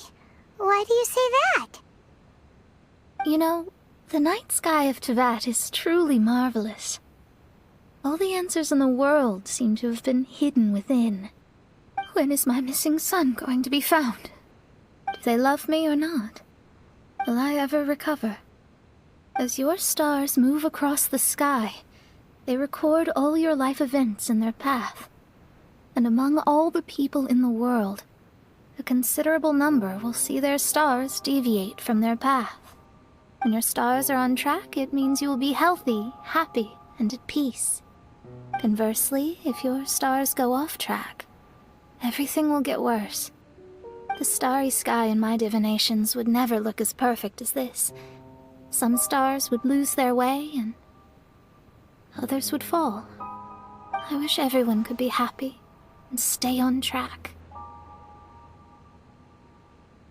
Why do you say that? You know, the night sky of Tevat is truly marvelous. All the answers in the world seem to have been hidden within. When is my missing son going to be found? Do they love me or not? Will I ever recover? As your stars move across the sky, They record all your life events in their path. And among all the people in the world, a considerable number will see their stars deviate from their path. When your stars are on track, it means you will be healthy, happy, and at peace. Conversely, if your stars go off track, everything will get worse. The starry sky in my divinations would never look as perfect as this. Some stars would lose their way, and others would fall. I wish everyone could be happy and stay on track.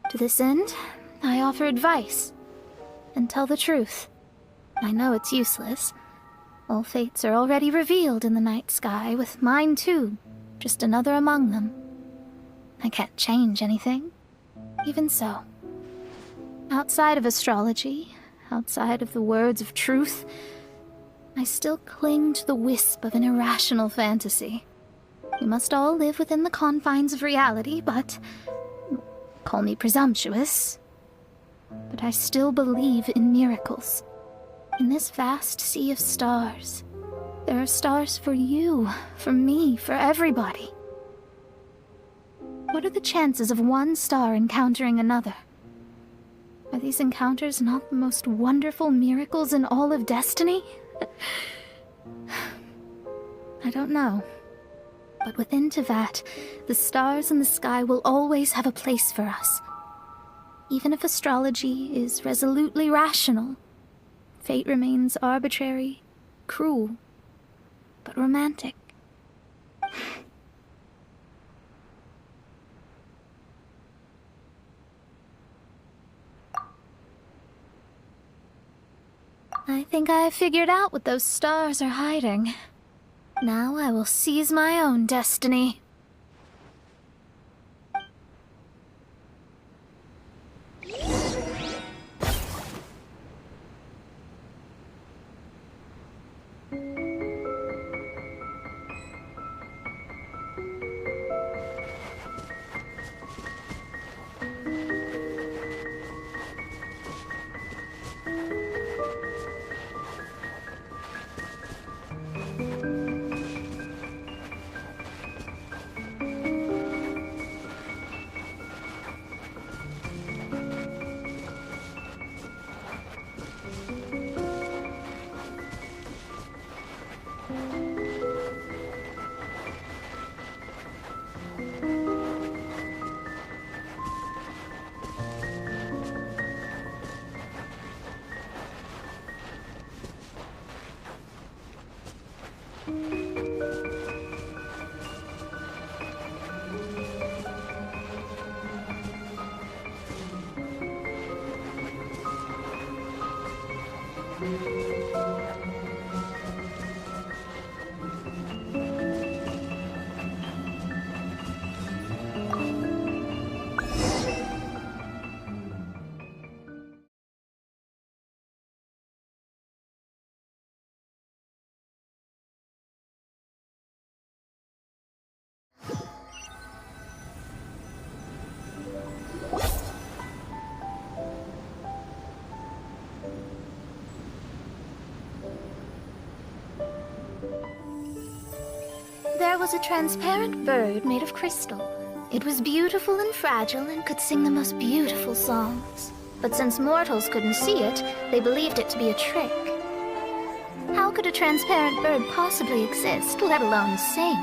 To this end, I offer advice and tell the truth. I know it's useless. All fates are already revealed in the night sky, with mine too, just another among them. I can't change anything. Even so, outside of astrology, outside of the words of truth, I still cling to the wisp of an irrational fantasy. We must all live within the confines of reality, but call me presumptuous. But I still believe in miracles. In this vast sea of stars, there are stars for you, for me, for everybody. What are the chances of one star encountering another? Are these encounters not the most wonderful miracles in all of destiny? I don't know. But within Tevat, the stars in the sky will always have a place for us. Even if astrology is resolutely rational, fate remains arbitrary, cruel, but romantic. I think I have figured out what those stars are hiding. Now I will seize my own destiny. There was a transparent bird made of crystal. It was beautiful and fragile and could sing the most beautiful songs. But since mortals couldn't see it, they believed it to be a trick. How could a transparent bird possibly exist, let alone sing?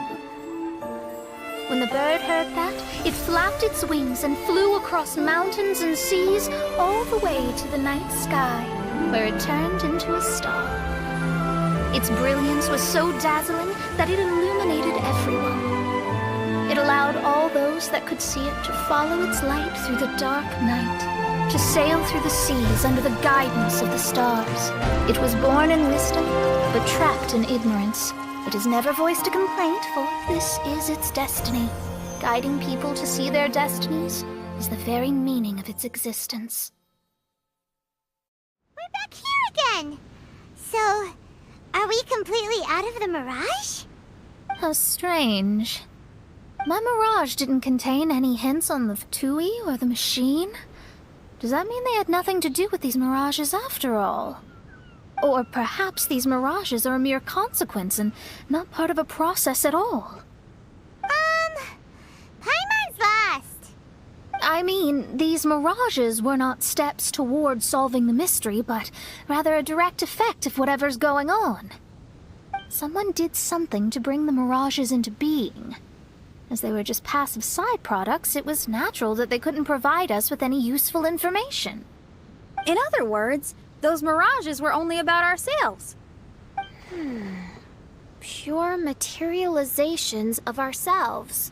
When the bird heard that, it flapped its wings and flew across mountains and seas all the way to the night sky, where it turned into a star. Its brilliance was so dazzling that it illuminated everyone. It allowed all those that could see it to follow its light through the dark night, to sail through the seas under the guidance of the stars. It was born in wisdom, but trapped in ignorance. It has never voiced a complaint, for this is its destiny. Guiding people to see their destinies is the very meaning of its existence. We're back here again! So, are we completely out of the mirage? How strange. My mirage didn't contain any hints on the Tui or the machine. Does that mean they had nothing to do with these mirages after all? Or perhaps these mirages are a mere consequence and not part of a process at all. Paimon's lost. I mean, these mirages were not steps towards solving the mystery, but rather a direct effect of whatever's going on. Someone did something to bring the mirages into being. As they were just passive side products, it was natural that they couldn't provide us with any useful information. In other words, those mirages were only about ourselves. Pure materializations of ourselves.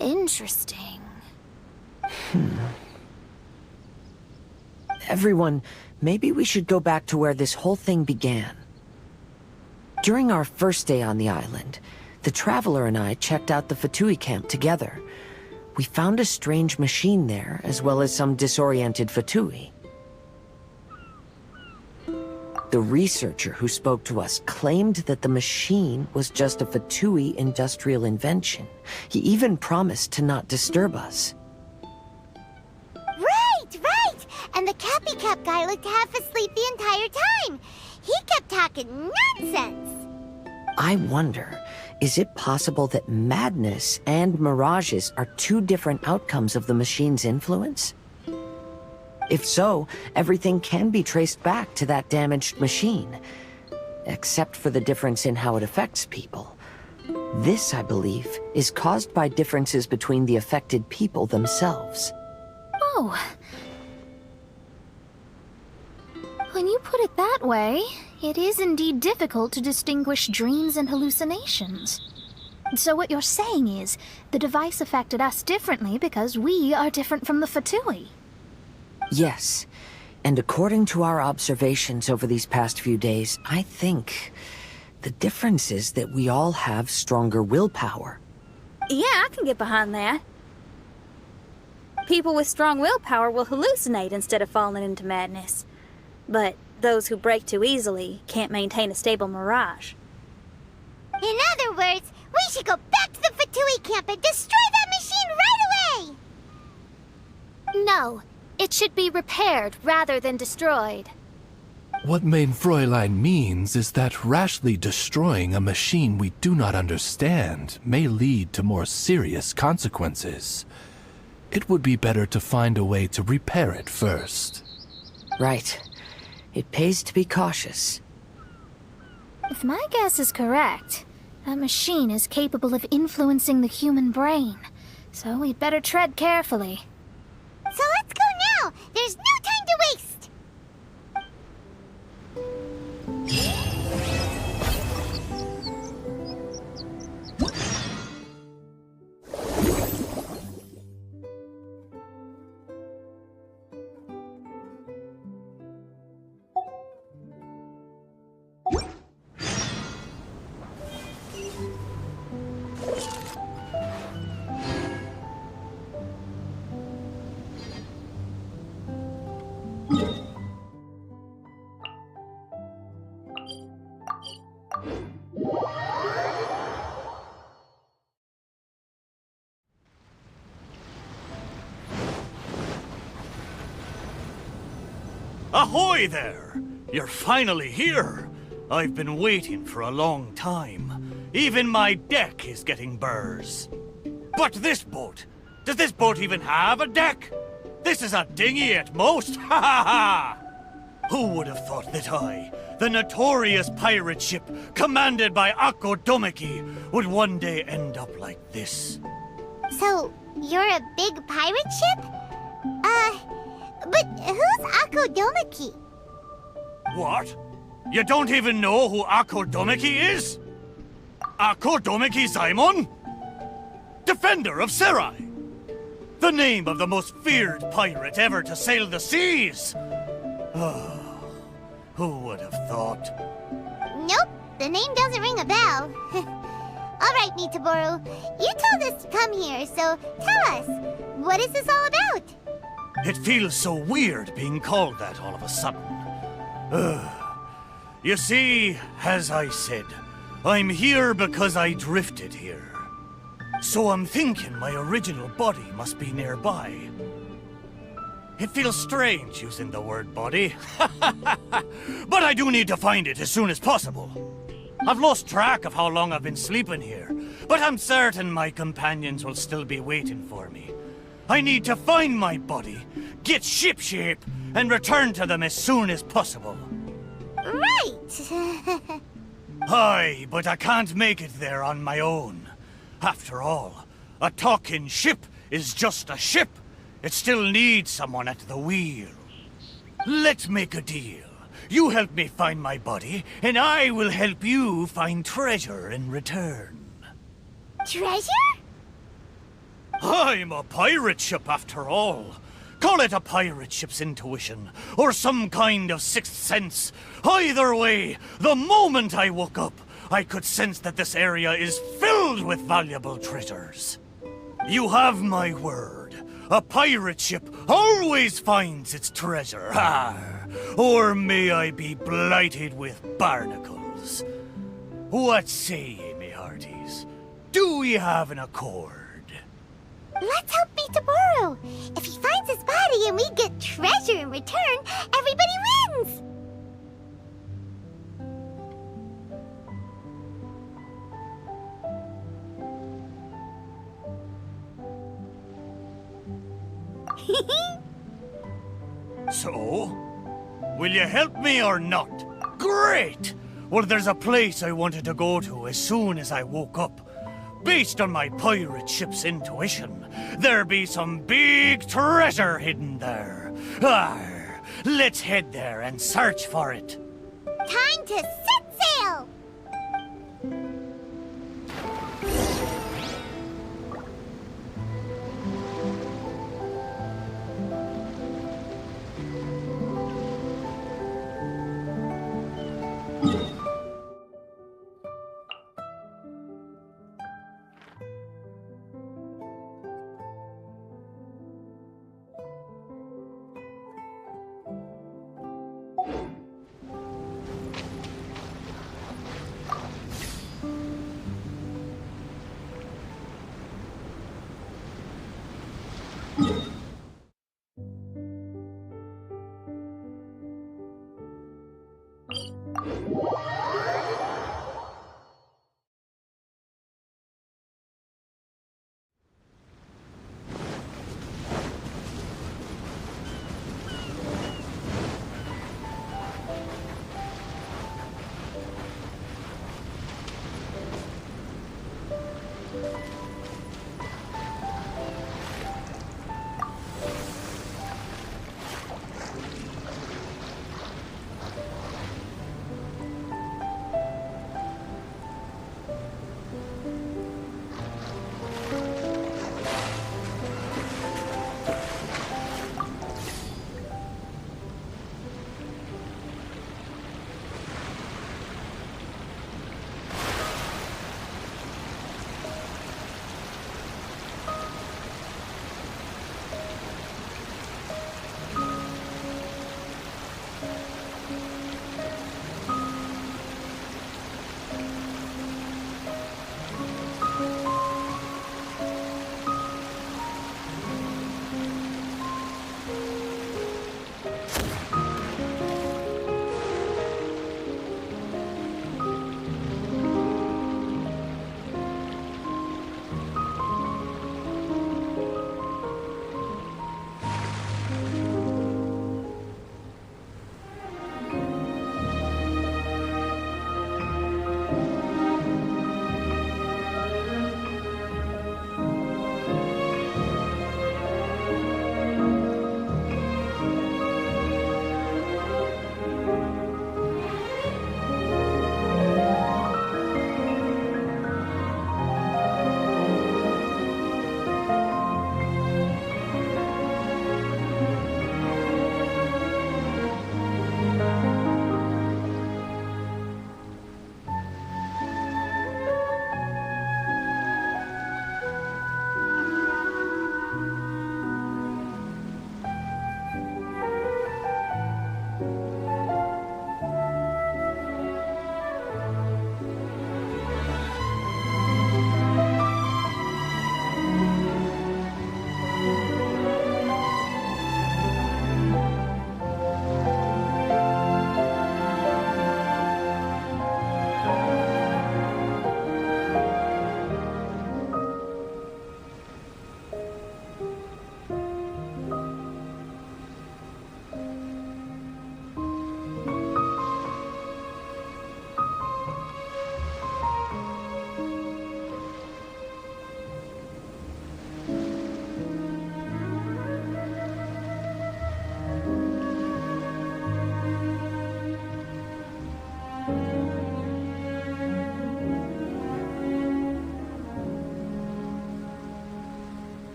Interesting. Everyone, maybe we should go back to where this whole thing began. During our first day on the island, the Traveler and I checked out the Fatui camp together. We found a strange machine there, as well as some disoriented Fatui. The researcher who spoke to us claimed that the machine was just a Fatui industrial invention. He even promised to not disturb us. Right! And the Cappy Cap guy looked half asleep the entire time. He kept talking nonsense. I wonder, is it possible that madness and mirages are two different outcomes of the machine's influence? If so, everything can be traced back to that damaged machine, except for the difference in how it affects people. This, I believe, is caused by differences between the affected people themselves. Oh. When you put it that way, it is indeed difficult to distinguish dreams and hallucinations. So what you're saying is, the device affected us differently because we are different from the Fatui. Yes, and according to our observations over these past few days, I think the difference is that we all have stronger willpower. Yeah, I can get behind that. People with strong willpower will hallucinate instead of falling into madness. But those who break too easily can't maintain a stable mirage. In other words, we should go back to the Fatui camp and destroy that machine right away! No, it should be repaired rather than destroyed. What Main Fräulein means is that rashly destroying a machine we do not understand may lead to more serious consequences. It would be better to find a way to repair it first. Right. It pays to be cautious. If my guess is correct, that machine is capable of influencing the human brain, so we'd better tread carefully. So let's go now! There's no time to waste! Ahoy there! You're finally here! I've been waiting for a long time. Even my deck is getting burrs. But this boat, does this boat even have a deck? This is a dinghy at most, ha ha ha! Who would have thought that I, the notorious pirate ship commanded by Akko Domeki, would one day end up like this? So, you're a big pirate ship? But who's Akko Domeki? What? You don't even know who Akko Domeki is? Akko Domeki Zaimon? Defender of Serai! The name of the most feared pirate ever to sail the seas! Oh, who would have thought? Nope, the name doesn't ring a bell. Alright, Mitaboru, you told us to come here, so tell us, what is this all about? It feels so weird being called that all of a sudden. Ugh. You see, as I said, I'm here because I drifted here. So I'm thinking my original body must be nearby. It feels strange using the word body. But I do need to find it as soon as possible. I've lost track of how long I've been sleeping here, but I'm certain my companions will still be waiting for me. I need to find my body, get shipshape, and return to them as soon as possible. Right! Aye, but I can't make it there on my own. After all, a talking ship is just a ship. It still needs someone at the wheel. Let's make a deal. You help me find my body, and I will help you find treasure in return. Treasure? I'm a pirate ship after all. Call it a pirate ship's intuition, or some kind of sixth sense. Either way, the moment I woke up, I could sense that this area is filled with valuable treasures. You have my word. A pirate ship always finds its treasure. Or may I be blighted with barnacles. What say ye, me hearties? Do we have an accord? Let's help Beetaboru. If he finds his body and we get treasure in return, everybody wins! So? Will you help me or not? Great! Well, there's a place I wanted to go to as soon as I woke up. Based on my pirate ship's intuition, there be some big treasure hidden there. Let's head there and search for it. Time to set sail!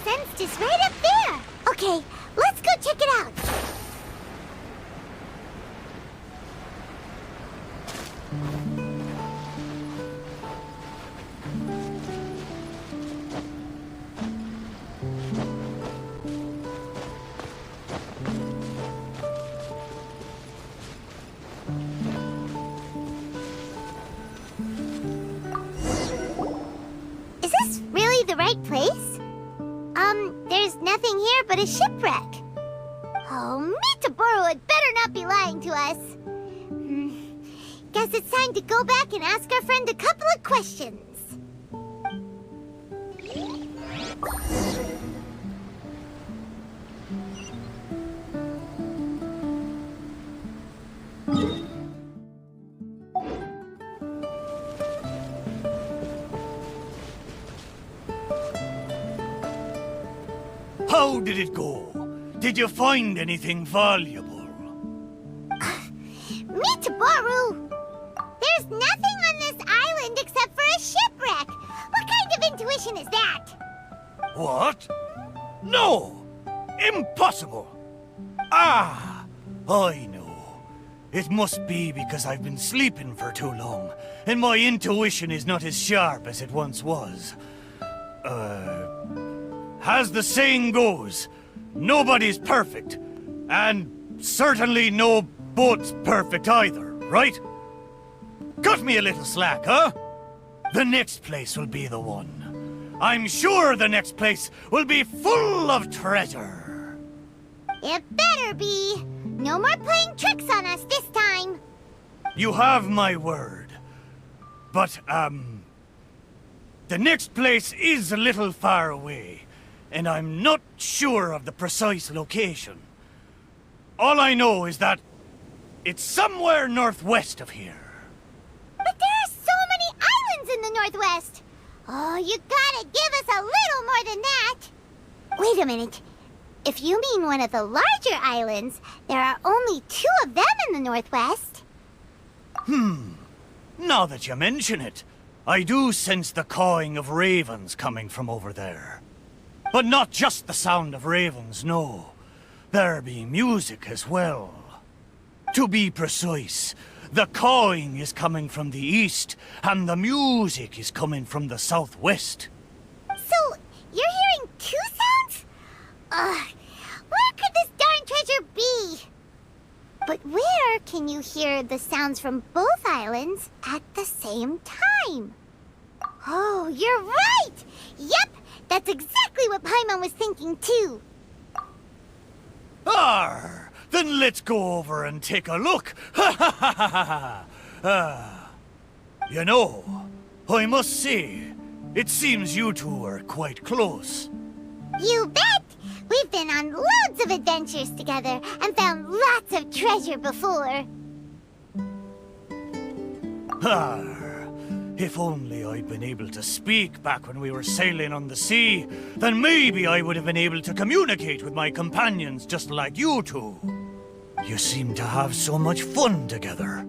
Sensed is right up there. Okay, let's go check it out. Is this really the right place? There's nothing here but a shipwreck. Oh, Mitaboru had better not be lying to us. Guess it's time to go back and ask our friend a couple of questions. How did it go? Did you find anything valuable? Mitaboru! There's nothing on this island except for a shipwreck! What kind of intuition is that? What? No! Impossible! Ah! I know. It must be because I've been sleeping for too long, and my intuition is not as sharp as it once was. As the saying goes, nobody's perfect, and certainly no boat's perfect either, right? Cut me a little slack, huh? The next place will be the one. I'm sure the next place will be full of treasure. It better be. No more playing tricks on us this time. You have my word. But, the next place is a little far away, and I'm not sure of the precise location. All I know is that it's somewhere northwest of here. But there are so many islands in the Northwest! Oh, you gotta give us a little more than that! Wait a minute. If you mean one of the larger islands, there are only 2 of them in the Northwest. Now that you mention it, I do sense the cawing of ravens coming from over there. But not just the sound of ravens, no. There be music as well. To be precise, the cawing is coming from the east, and the music is coming from the southwest. So, you're hearing 2 sounds? Where could this darn treasure be? But where can you hear the sounds from both islands at the same time? Oh, you're right! Yep, that's exactly what Paimon was thinking too. Arr! Then let's go over and take a look. Ha ha ha ha ha! You know, I must say, it seems you two are quite close. You bet! We've been on loads of adventures together and found lots of treasure before. Arr! If only I'd been able to speak back when we were sailing on the sea, then maybe I would have been able to communicate with my companions just like you two. You seem to have so much fun together.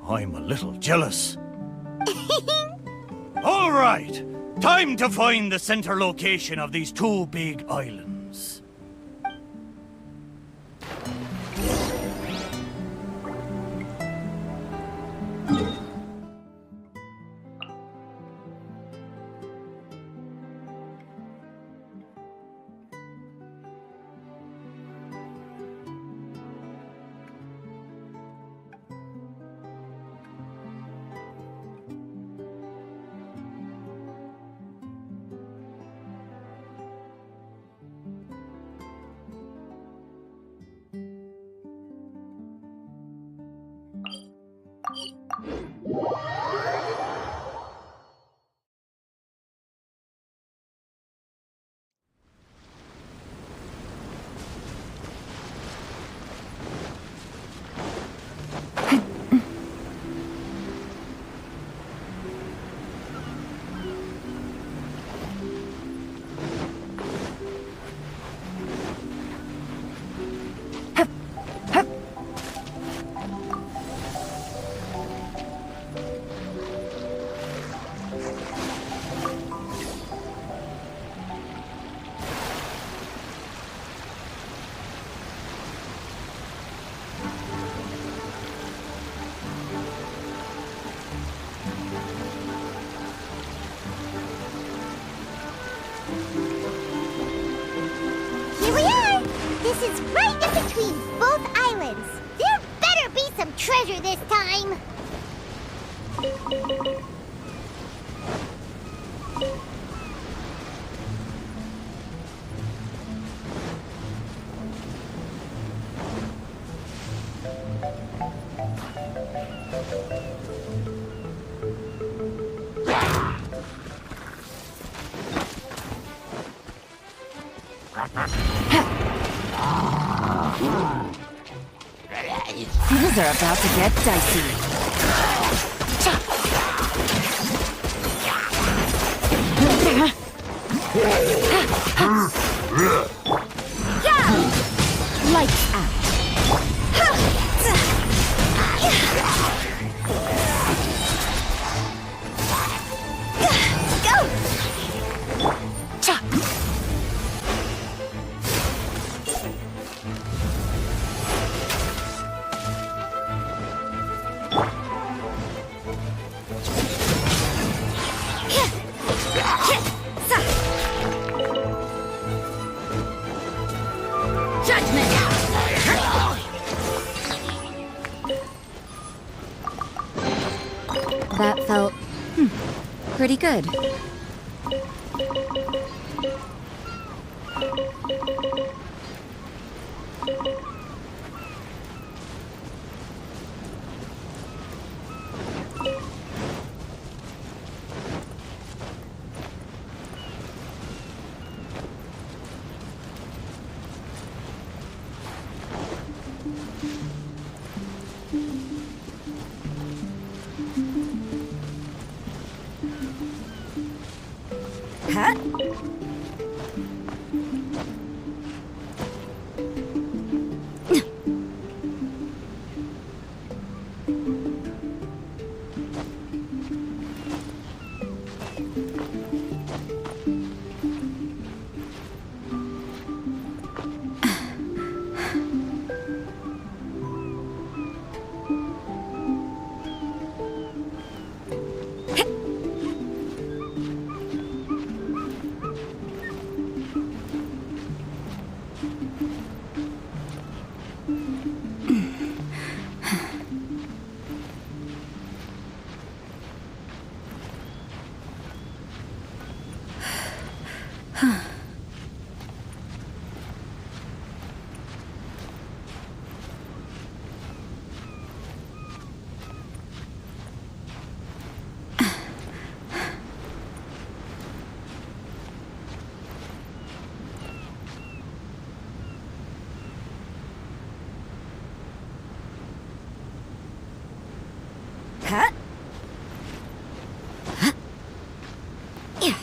I'm a little jealous. All right, time to find the center location of these 2 big islands. Here we are! This is right in between both islands. There better be some treasure this time. Things are about to get dicey. Lights out. That felt pretty good. Huh? Huh? Huh? Yeah.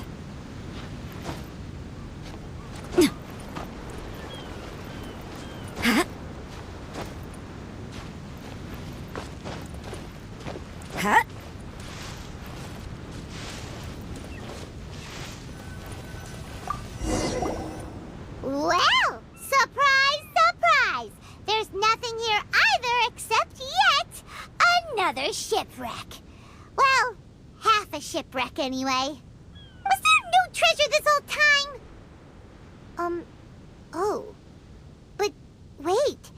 Huh? Huh? Well, surprise, surprise! There's nothing here either except yet another shipwreck. Well, half a shipwreck anyway. Was there no treasure this whole time? Oh. But wait.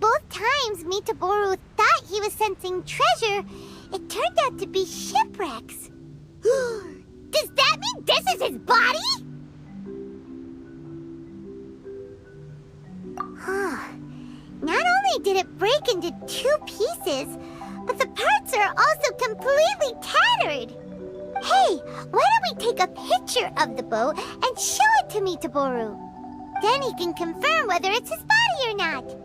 Both times Mitaboru thought he was sensing treasure, it turned out to be shipwrecks. Does that mean this is his body? Not only did it break into 2 pieces, but the parts are also completely tattered. Hey, why don't we take a picture of the boat and show it to Mitaboru? Then he can confirm whether it's his body or not.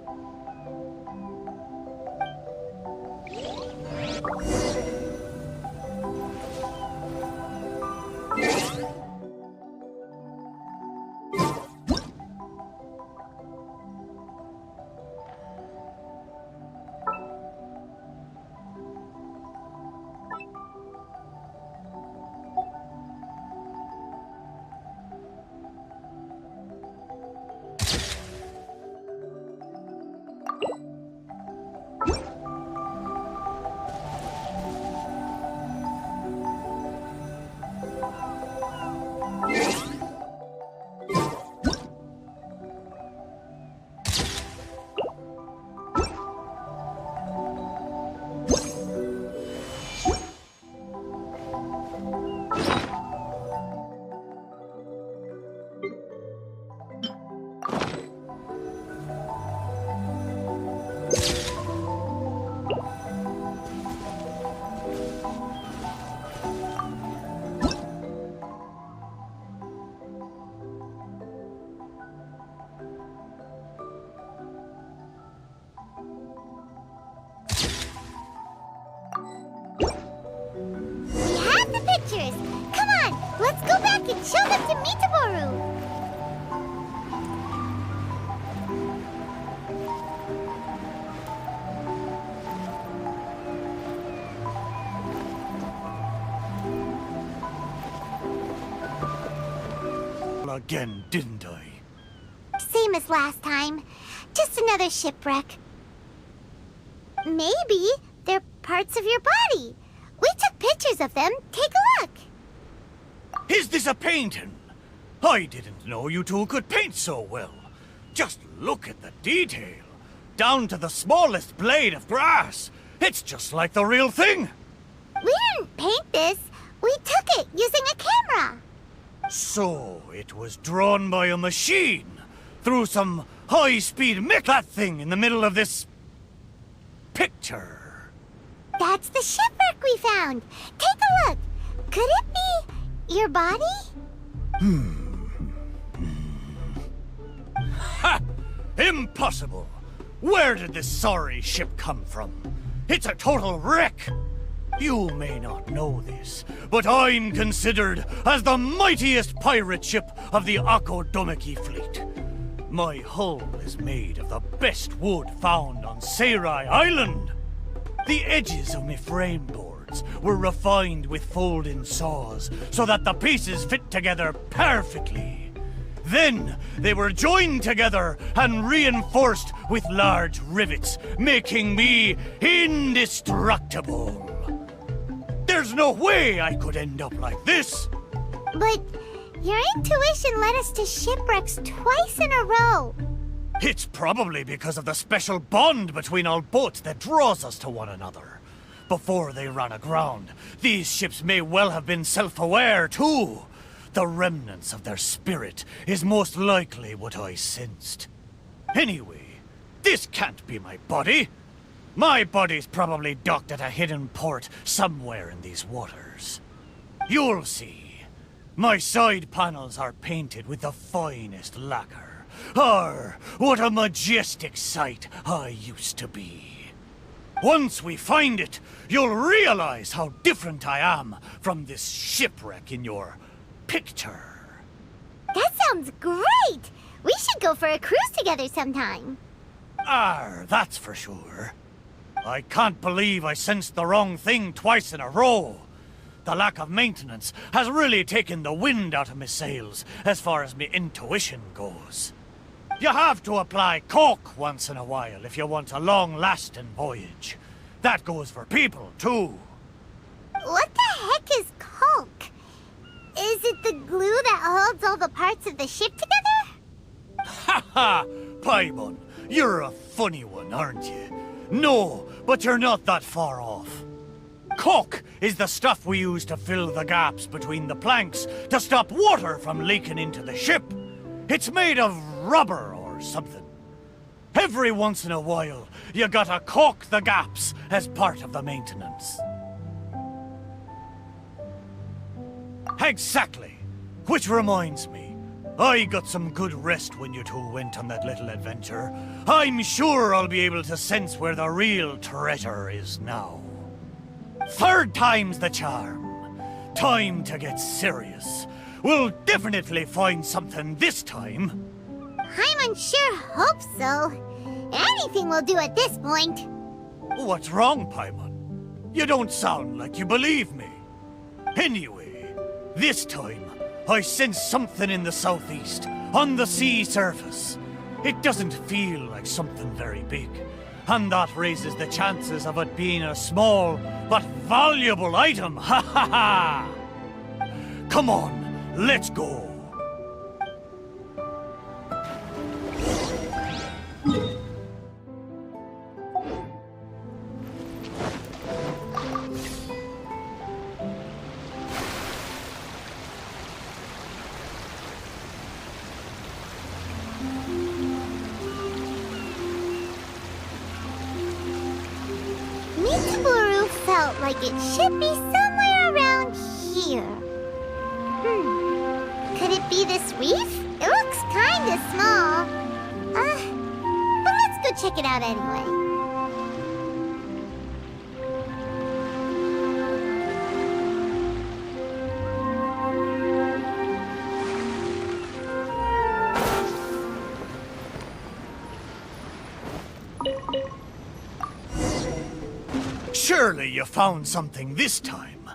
Come on, let's go back and show them to Mitaboru. Again, didn't I? Same as last time. Just another shipwreck. Maybe they're parts of your body. We took pictures of them. Take a look. Is this a painting? I didn't know you two could paint so well. Just look at the detail. Down to the smallest blade of grass. It's just like the real thing. We didn't paint this. We took it using a camera. So it was drawn by a machine through some high-speed mech. That thing in the middle of this picture. That's the shipwreck we found. Take a look. Could it be your body? Ha! Impossible. Where did this sorry ship come from? It's a total wreck! You may not know this, but I'm considered as the mightiest pirate ship of the Akodomiki fleet. My hull is made of the best wood found on Seirai Island. The edges of my frame boards were refined with fold-in saws so that the pieces fit together perfectly. Then they were joined together and reinforced with large rivets, making me indestructible. There's no way I could end up like this! But your intuition led us to shipwrecks twice in a row. It's probably because of the special bond between our boats that draws us to one another. Before they ran aground, these ships may well have been self-aware too. The remnants of their spirit is most likely what I sensed. Anyway, this can't be my body. My body's probably docked at a hidden port somewhere in these waters. You'll see. My side panels are painted with the finest lacquer. What a majestic sight I used to be. Once we find it, you'll realize how different I am from this shipwreck in your picture. That sounds great! We should go for a cruise together sometime. That's for sure. I can't believe I sensed the wrong thing twice in a row. The lack of maintenance has really taken the wind out of my sails as far as my intuition goes. You have to apply cork once in a while if you want a long-lasting voyage. That goes for people, too. What the heck is caulk? Is it the glue that holds all the parts of the ship together? Ha ha! Paimon, you're a funny one, aren't you? No, but you're not that far off. Caulk is the stuff we use to fill the gaps between the planks to stop water from leaking into the ship. It's made of rubber or something. Every once in a while, you gotta caulk the gaps as part of the maintenance. Exactly. Which reminds me, I got some good rest when you two went on that little adventure. I'm sure I'll be able to sense where the real treasure is now. Third time's the charm. Time to get serious. We'll definitely find something this time. Paimon sure hopes so. Anything will do at this point. What's wrong, Paimon? You don't sound like you believe me. Anyway, this time, I sense something in the southeast, on the sea surface. It doesn't feel like something very big, and that raises the chances of it being a small but valuable item. Ha ha ha! Come on, let's go. Mitsuburu felt like it should be somewhere around here. Could it be this reef? It looks kinda small. But let's go check it out anyway. Surely you found something this time.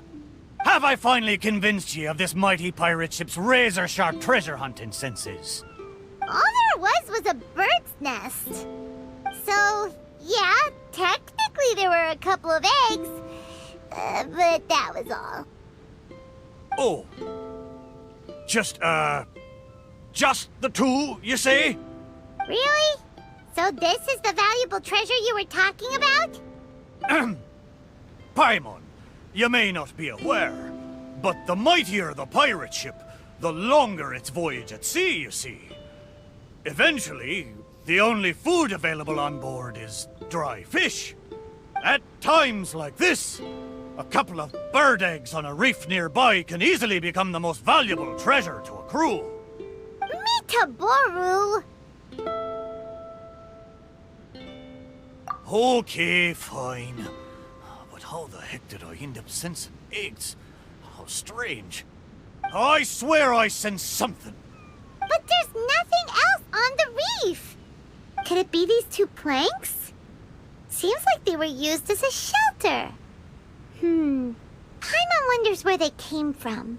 Have I finally convinced you of this mighty pirate ship's razor-sharp treasure hunting senses? All there was a bird's nest. So, yeah, technically there were a couple of eggs, but that was all. Oh. Just the two, you say? Really? So this is the valuable treasure you were talking about? Paimon, you may not be aware, but the mightier the pirate ship, the longer its voyage at sea, you see. Eventually, the only food available on board is dry fish. At times like this, a couple of bird eggs on a reef nearby can easily become the most valuable treasure to a crew. Mitaboru! Okay, fine. But how the heck did I end up sensing eggs? How strange. I swear I sensed something. But there's nothing else on the reef. Could it be these two planks? Seems like they were used as a shelter. Paimon wonders where they came from.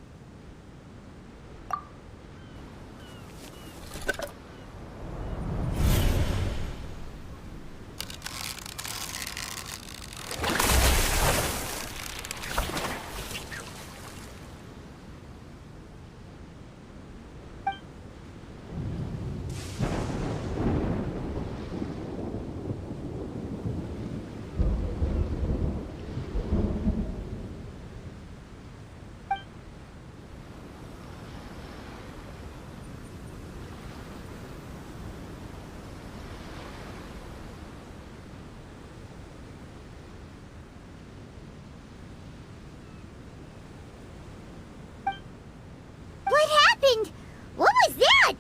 What happened? What was that?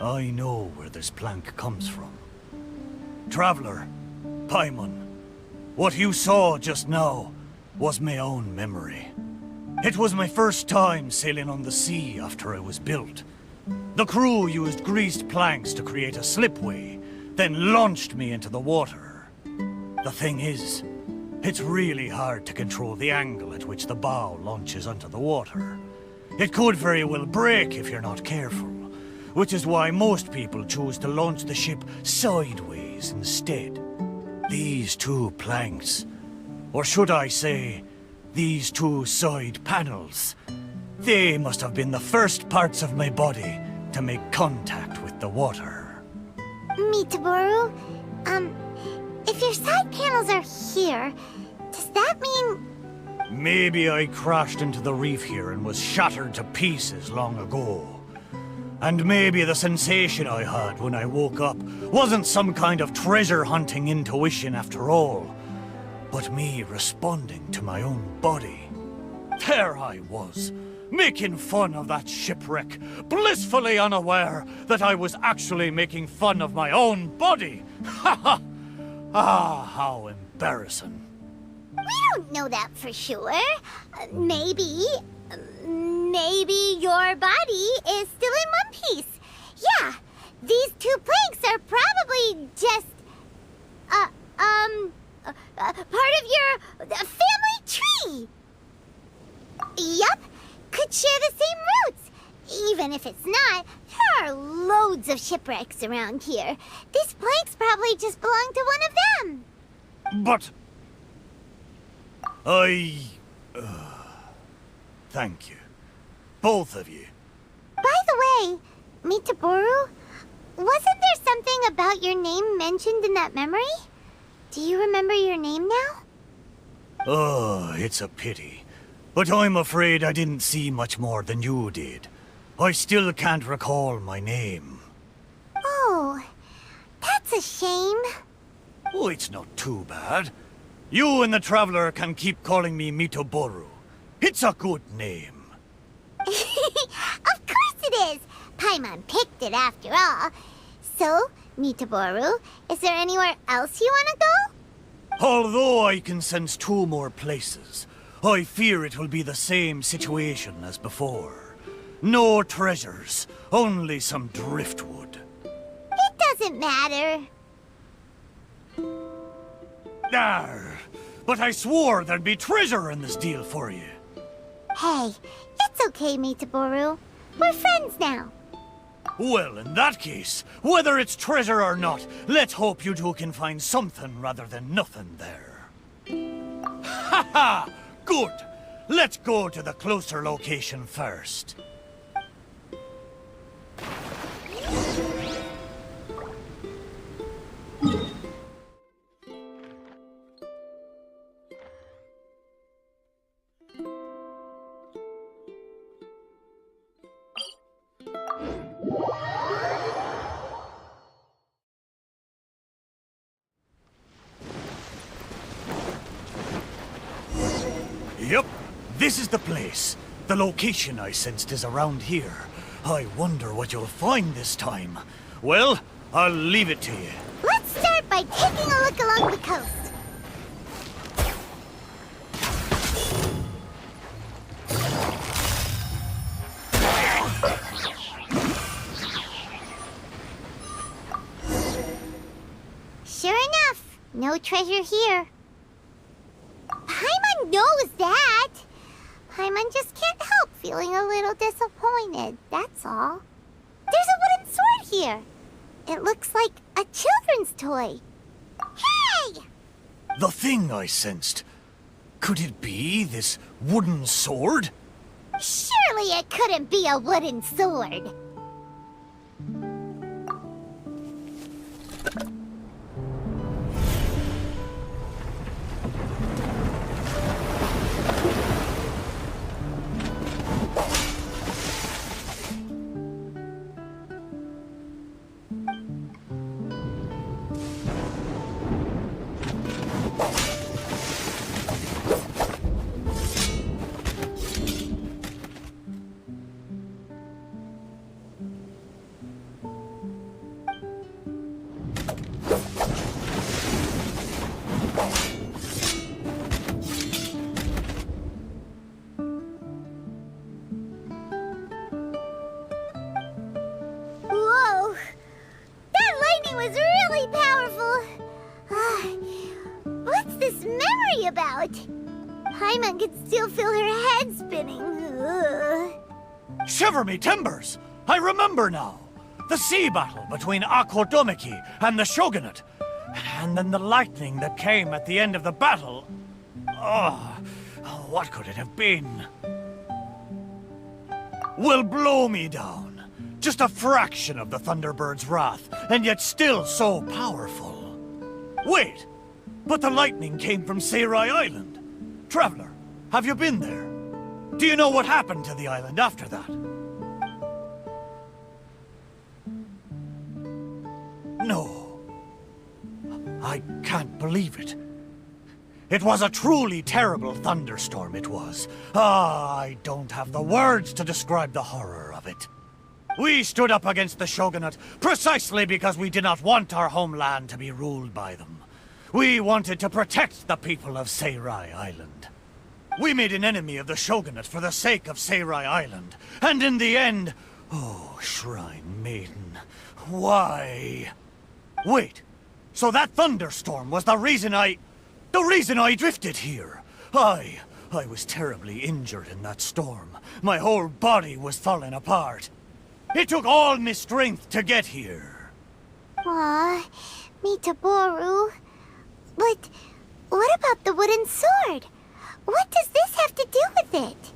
I know where this plank comes from. Traveler, Paimon, what you saw just now was my own memory. It was my first time sailing on the sea after it was built. The crew used greased planks to create a slipway, then launched me into the water. The thing is, it's really hard to control the angle at which the bow launches onto the water. It could very well break if you're not careful, which is why most people choose to launch the ship sideways instead. These two planks, or should I say, these two side panels, they must have been the first parts of my body to make contact with the water. Mitaboru, if your side panels are here, does that mean... Maybe I crashed into the reef here and was shattered to pieces long ago. And maybe the sensation I had when I woke up wasn't some kind of treasure-hunting intuition after all, but me responding to my own body. There I was, making fun of that shipwreck, blissfully unaware that I was actually making fun of my own body. Ha ha! Ah, how embarrassing. We don't know that for sure. Maybe your body is still in one piece. Yeah, these two planks are probably just, part of your family tree. Yup, could share the same roots. Even if it's not, there are loads of shipwrecks around here. These planks probably just belong to one of them. But... thank you. Both of you. By the way, Mitaboru, wasn't there something about your name mentioned in that memory? Do you remember your name now? Oh, it's a pity. But I'm afraid I didn't see much more than you did. I still can't recall my name. Oh, that's a shame. Oh, it's not too bad. You and the Traveler can keep calling me Mitaboru. It's a good name. Of course it is! Paimon picked it after all. So, Mitaboru, is there anywhere else you want to go? Although I can sense two more places, I fear it will be the same situation as before. No treasures, only some driftwood. It doesn't matter. Arr, but I swore there'd be treasure in this deal for you. Hey, it's okay, Mitaboru. We're friends now. Well, in that case, whether it's treasure or not, let's hope you two can find something rather than nothing there. Ha ha! Good! Let's go to the closer location first. Yep, this is the place. The location I sensed is around here. I wonder what you'll find this time. Well, I'll leave it to you. Let's start by taking a look along the coast. Sure enough, no treasure here. Paimon knows that. Paimon just can't help feeling a little disappointed, that's all. There's a wooden sword here. It looks like a children's toy. Hey! The thing I sensed. Could it be this wooden sword? Surely it couldn't be a wooden sword. Whoa! That lightning was really powerful. What's this memory about? Paimon could still feel her head spinning. Shiver me timbers! I remember now. The sea battle between Akodomiki and the Shogunate. And then the lightning that came at the end of the battle. Oh, what could it have been? Will blow me down. Just a fraction of the Thunderbird's wrath, and yet still so powerful. Wait, but the lightning came from Seirai Island. Traveler, have you been there? Do you know what happened to the island after that? No. I can't believe it. It was a truly terrible thunderstorm, it was. I don't have the words to describe the horror of it. We stood up against the Shogunate precisely because we did not want our homeland to be ruled by them. We wanted to protect the people of Seirai Island. We made an enemy of the Shogunate for the sake of Seirai Island. And in the end... Oh, Shrine Maiden, why? Wait, so that thunderstorm was the reason I drifted here. I was terribly injured in that storm. My whole body was falling apart. It took all my strength to get here. Aw, Mitaboru. But what about the wooden sword? What does this have to do with it?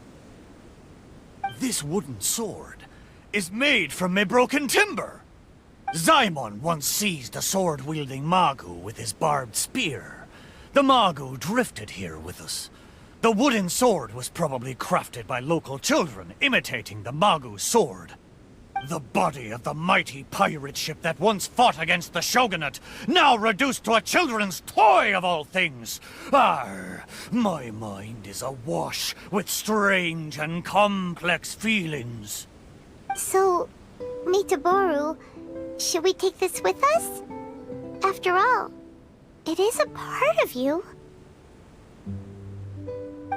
This wooden sword is made from my broken timber. Zaimon once seized a sword-wielding Magu with his barbed spear. The Magu drifted here with us. The wooden sword was probably crafted by local children, imitating the Magu's sword. The body of the mighty pirate ship that once fought against the Shogunate, now reduced to a children's toy of all things. Arr, my mind is awash with strange and complex feelings. So, Mitaboru, should we take this with us? After all, it is a part of you.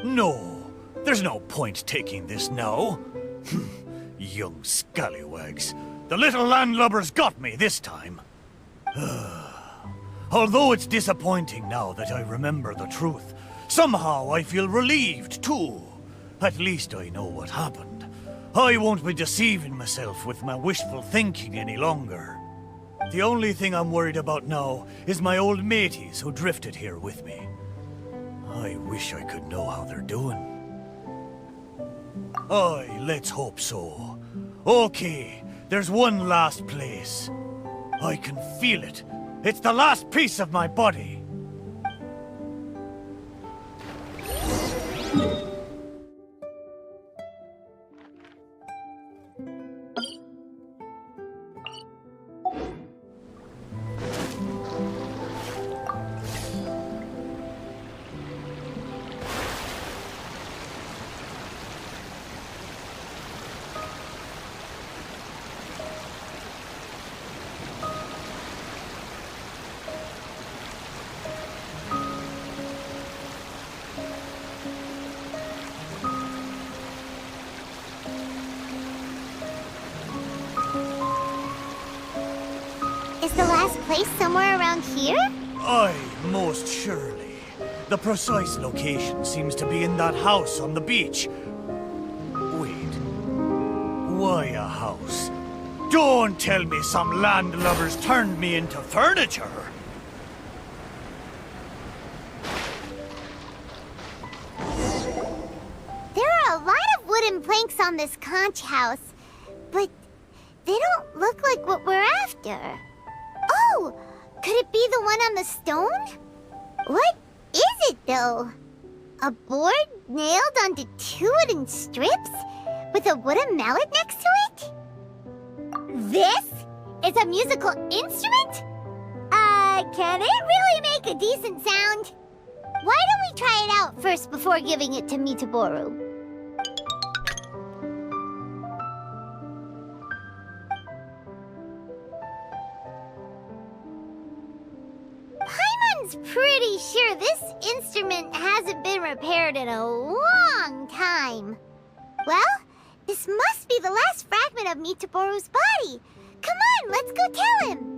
No, there's no point taking this now. Young scallywags. The little landlubbers got me this time. Although it's disappointing now that I remember the truth, somehow I feel relieved too. At least I know what happened. I won't be deceiving myself with my wishful thinking any longer. The only thing I'm worried about now is my old mateys who drifted here with me. I wish I could know how they're doing. Aye, let's hope so. Okay, there's one last place. I can feel it. It's the last piece of my body. Is the last place somewhere around here? Aye, most surely. The precise location seems to be in that house on the beach. Wait. Why a house? Don't tell me some landlubbers turned me into furniture. There are a lot of wooden planks on this conch house, but they don't look like what we're after. Oh, could it be the one on the stone? What is it, though? A board nailed onto two wooden strips with a wooden mallet next to it? This is a musical instrument? Can it really make a decent sound? Why don't we try it out first before giving it to Mitaboru? Paimon's pretty sure this instrument hasn't been repaired in a long time. Well, this must be the last fragment of Mitaboru's body. Come on, let's go tell him.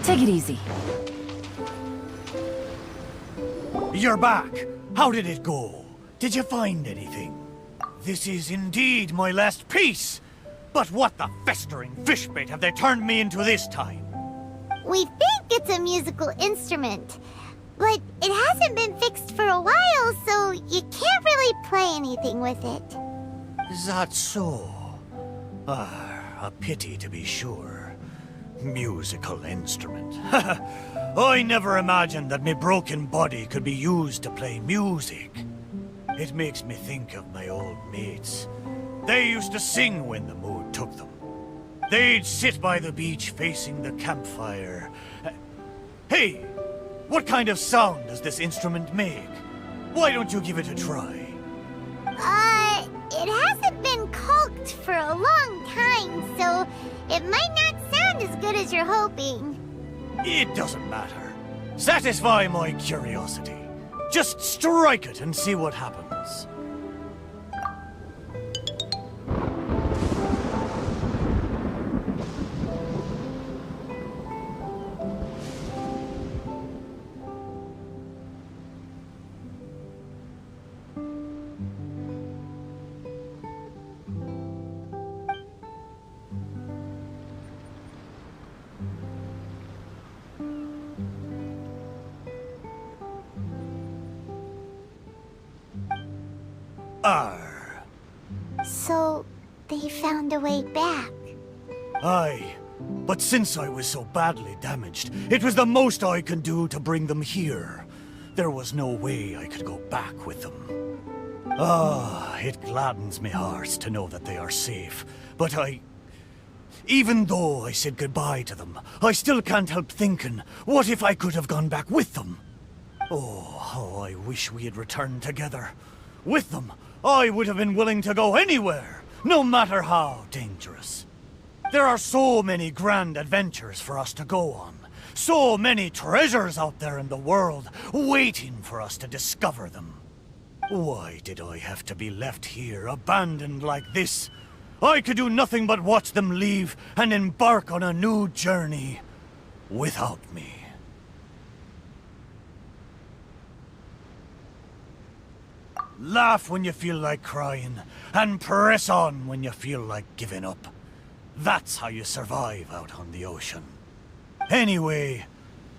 Take it easy. You're back. How did it go? Did you find anything? This is indeed my last piece. But what the festering fishbait have they turned me into this time? We think it's a musical instrument, but it hasn't been fixed for a while, so you can't really play anything with it. Is that so? A pity to be sure. Musical instrument. I never imagined that my broken body could be used to play music. It makes me think of my old mates. They used to sing when the mood took them. They'd sit by the beach facing the campfire. Hey, what kind of sound does this instrument make? Why don't you give it a try? It hasn't been caulked for a long time, so it might not sound as good as you're hoping. It doesn't matter. Satisfy my curiosity. Just strike it and see what happens. So, they found a way back. Aye, but since I was so badly damaged, it was the most I could do to bring them here. There was no way I could go back with them. It gladdens me heart to know that they are safe, but even though I said goodbye to them, I still can't help thinking, what if I could have gone back with them? Oh, how I wish we had returned together. With them, I would have been willing to go anywhere, no matter how dangerous. There are so many grand adventures for us to go on. So many treasures out there in the world, waiting for us to discover them. Why did I have to be left here, abandoned like this? I could do nothing but watch them leave and embark on a new journey without me. Laugh when you feel like crying, and press on when you feel like giving up. That's how you survive out on the ocean. Anyway,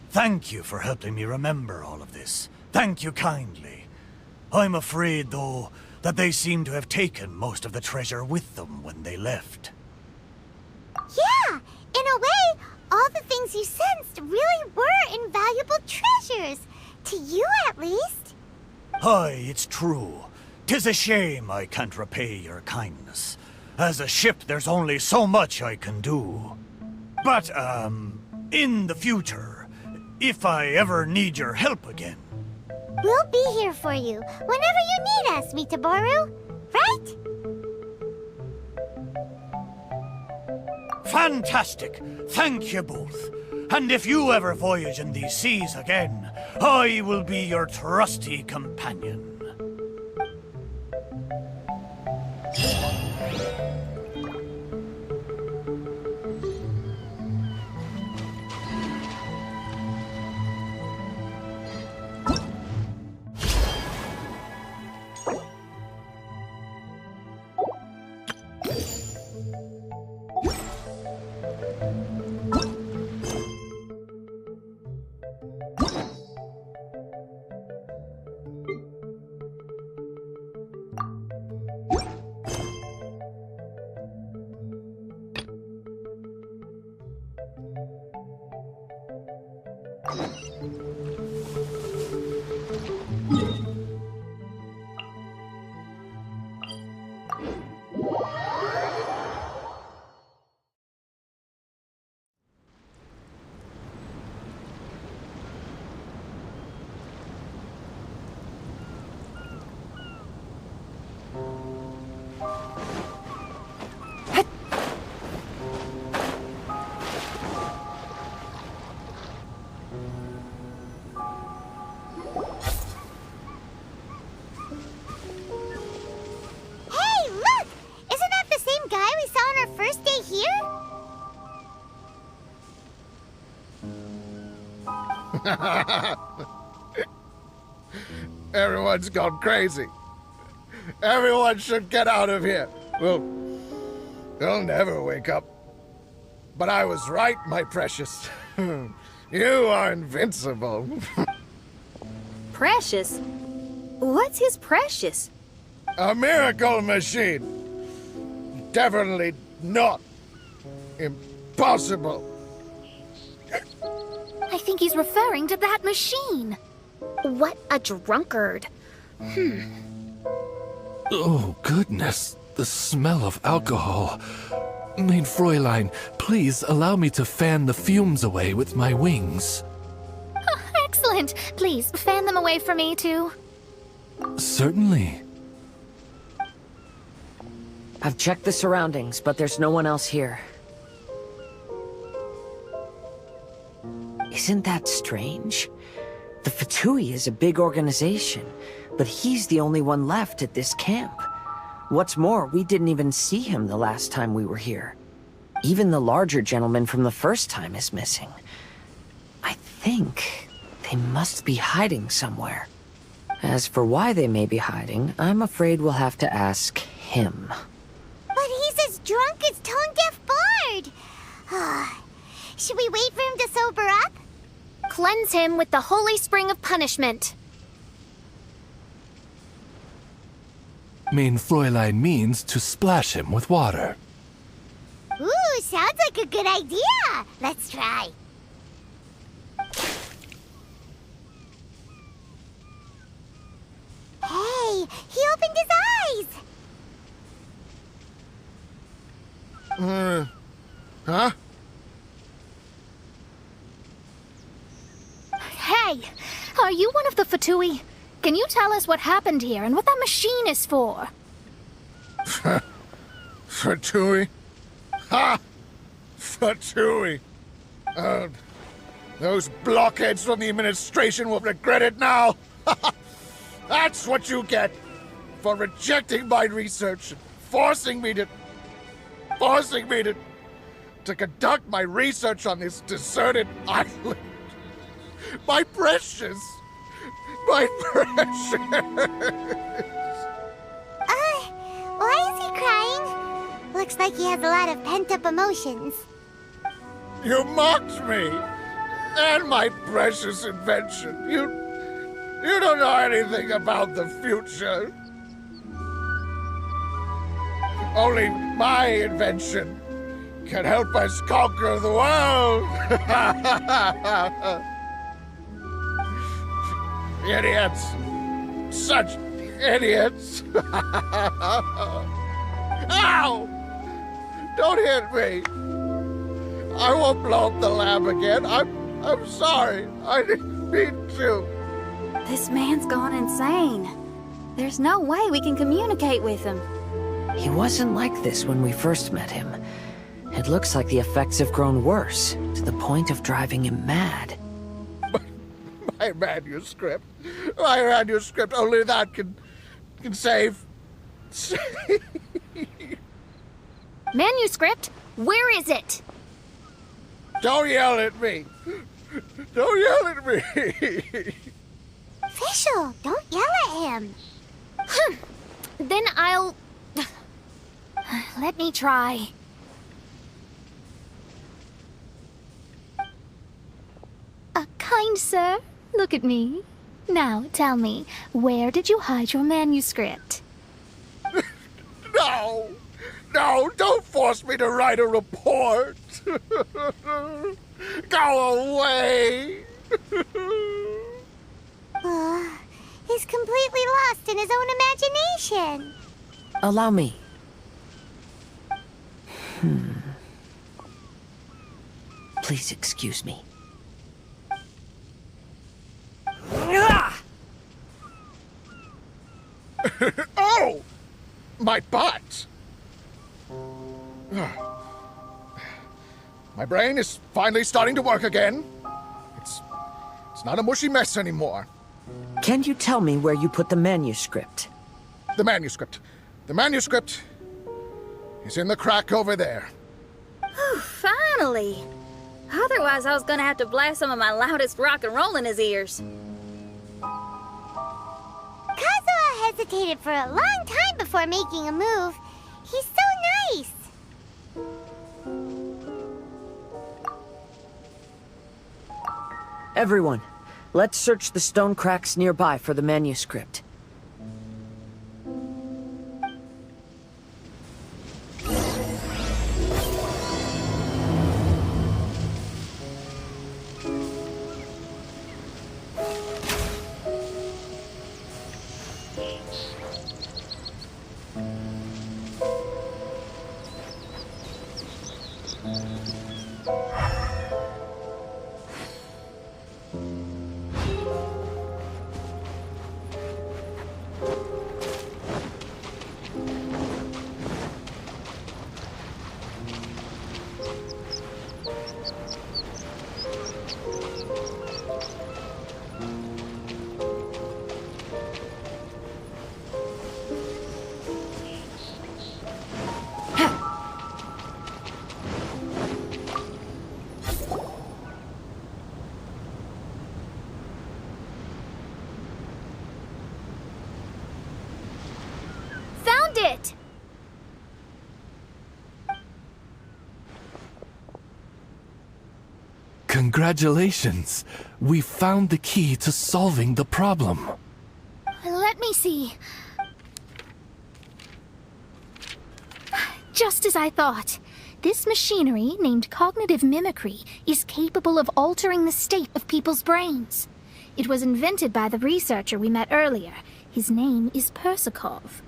thank you for helping me remember all of this. Thank you kindly. I'm afraid, though, that they seem to have taken most of the treasure with them when they left. Yeah, in a way, all the things you sensed really were invaluable treasures. To you, at least. Aye, it's true. 'Tis a shame I can't repay your kindness. As a ship, there's only so much I can do. But, in the future, if I ever need your help again... We'll be here for you, whenever you need us, Mitaboru. Right? Fantastic! Thank you both. And if you ever voyage in these seas again, I will be your trusty companion. Hey, look! Isn't that the same guy we saw on our first day here? Everyone's gone crazy. Everyone should get out of here. Well, they'll never wake up. But I was right, my precious. You are invincible. Precious? What's his precious? A miracle machine. Definitely not impossible. I think he's referring to that machine. What a drunkard. Oh, goodness. The smell of alcohol. Main Fräulein, please allow me to fan the fumes away with my wings. Oh, excellent. Please, fan them away for me, too. Certainly. I've checked the surroundings, but there's no one else here. Isn't that strange? The Fatui is a big organization, but he's the only one left at this camp. What's more, we didn't even see him the last time we were here. Even the larger gentleman from the first time is missing. I think they must be hiding somewhere. As for why they may be hiding, I'm afraid we'll have to ask him. But he's as drunk as Tone-Deaf Bard. Should we wait for him to sober up? Cleanse him with the holy spring of punishment. Main Fräulein means to splash him with water. Ooh, sounds like a good idea. Let's try. Hey, he opened his eyes. Huh? Hey, are you one of the Fatui? Can you tell us what happened here and what that machine is for? Fatui? Ha! Fatui! Those blockheads from the administration will regret it now! That's what you get for rejecting my research and forcing me to conduct my research on this deserted island. My precious! My precious! Why is he crying? Looks like he has a lot of pent-up emotions. You mocked me! And my precious invention! You don't know anything about the future. Only my invention can help us conquer the world! Idiots! Such idiots! Ow! Don't hit me! I won't blow up the lab again. I'm sorry. I didn't mean to. This man's gone insane. There's no way we can communicate with him. He wasn't like this when we first met him. It looks like the effects have grown worse, to the point of driving him mad. My manuscript. My manuscript. Only that can save. Manuscript? Where is it? Don't yell at me. Don't yell at me. Fischl, don't yell at him. Then I'll... Let me try. Kind sir, look at me. Now, tell me, where did you hide your manuscript? No, don't force me to write a report. Go away. He's completely lost in his own imagination. Allow me. Please excuse me. Oh! My butt! My brain is finally starting to work again. It's not a mushy mess anymore. Can you tell me where you put the manuscript? The manuscript. The manuscript is in the crack over there. Finally! Otherwise, I was gonna have to blast some of my loudest rock and roll in his ears. Kazuha hesitated for a long time before making a move. He's so nice. Everyone, let's search the stone cracks nearby for the manuscript. Found it! Congratulations! We found the key to solving the problem. Let me see. Just as I thought. This machinery, named cognitive mimicry, is capable of altering the state of people's brains. It was invented by the researcher we met earlier. His name is Persakov.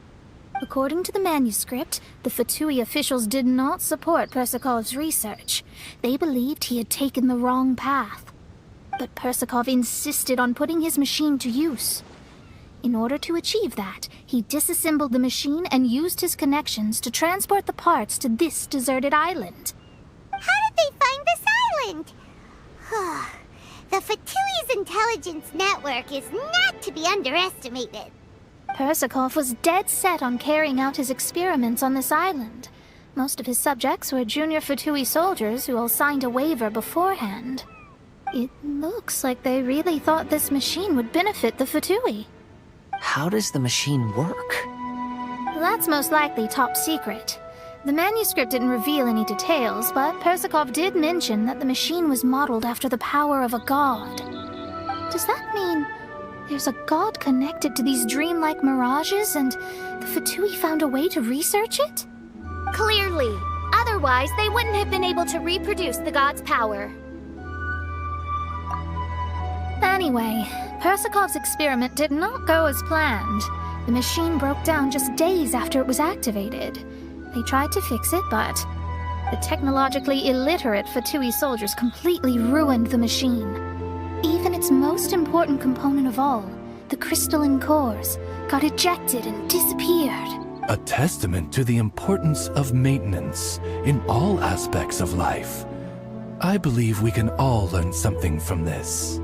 According to the manuscript, the Fatui officials did not support Persakov's research. They believed he had taken the wrong path. But Persakov insisted on putting his machine to use. In order to achieve that, he disassembled the machine and used his connections to transport the parts to this deserted island. How did they find this island? The Fatui's intelligence network is not to be underestimated. Persakov was dead set on carrying out his experiments on this island. Most of his subjects were junior Fatui soldiers who all signed a waiver beforehand. It looks like they really thought this machine would benefit the Fatui. How does the machine work? That's most likely top secret. The manuscript didn't reveal any details, but Persakov did mention that the machine was modeled after the power of a god. Does that mean there's a god connected to these dreamlike mirages, and the Fatui found a way to research it? Clearly. Otherwise, they wouldn't have been able to reproduce the god's power. Anyway, Persakov's experiment did not go as planned. The machine broke down just days after it was activated. They tried to fix it, but the technologically illiterate Fatui soldiers completely ruined the machine. Even its most important component of all, the crystalline cores, got ejected and disappeared. A testament to the importance of maintenance in all aspects of life. I believe we can all learn something from this.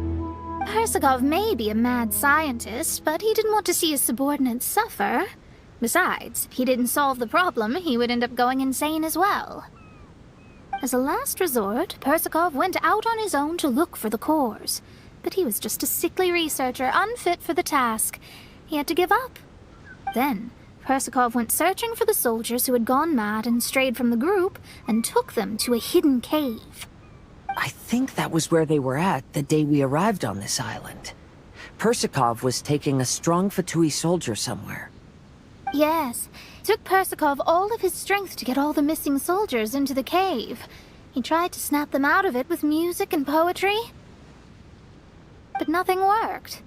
Persakov may be a mad scientist, but he didn't want to see his subordinates suffer. Besides, if he didn't solve the problem, he would end up going insane as well. As a last resort, Persakov went out on his own to look for the cores. But he was just a sickly researcher, unfit for the task. He had to give up. Then, Persakov went searching for the soldiers who had gone mad and strayed from the group, and took them to a hidden cave. I think that was where they were at the day we arrived on this island. Persakov was taking a strong Fatui soldier somewhere. Yes, it took Persakov all of his strength to get all the missing soldiers into the cave. He tried to snap them out of it with music and poetry, but nothing worked.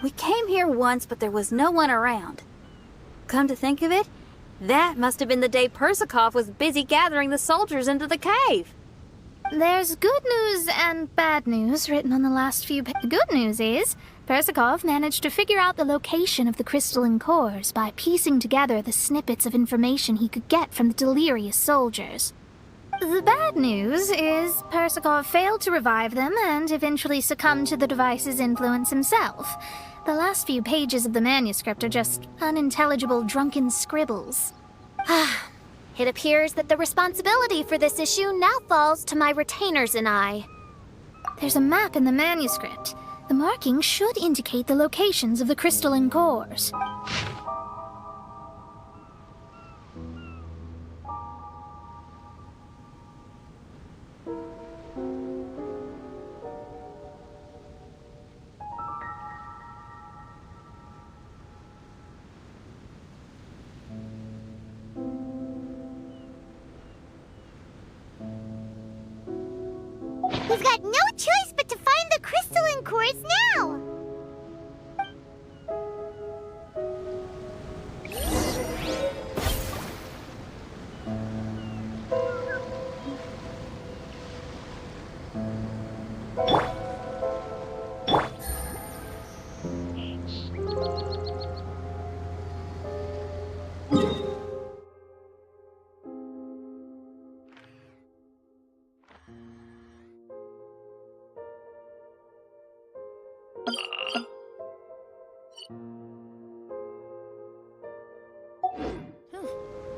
We came here once, but there was no one around. Come to think of it, That must have been the day Persikoff was busy gathering the soldiers into the cave. There's good news and bad news written on the last few The good news is, Persikoff managed to figure out the location of the crystalline cores by piecing together the snippets of information he could get from the delirious soldiers. The bad news is Persikoff failed to revive them and eventually succumbed to the device's influence himself. The last few pages of the manuscript are just unintelligible drunken scribbles. It appears that the responsibility for this issue now falls to my retainers and I. There's a map in the manuscript. The markings should indicate the locations of the crystalline cores. We've got no choice but to find the crystalline cores now!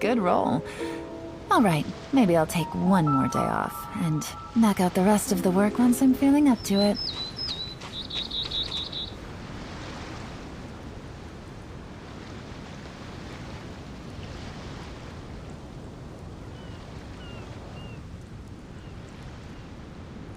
Good roll. All right, maybe I'll take one more day off and knock out the rest of the work once I'm feeling up to it.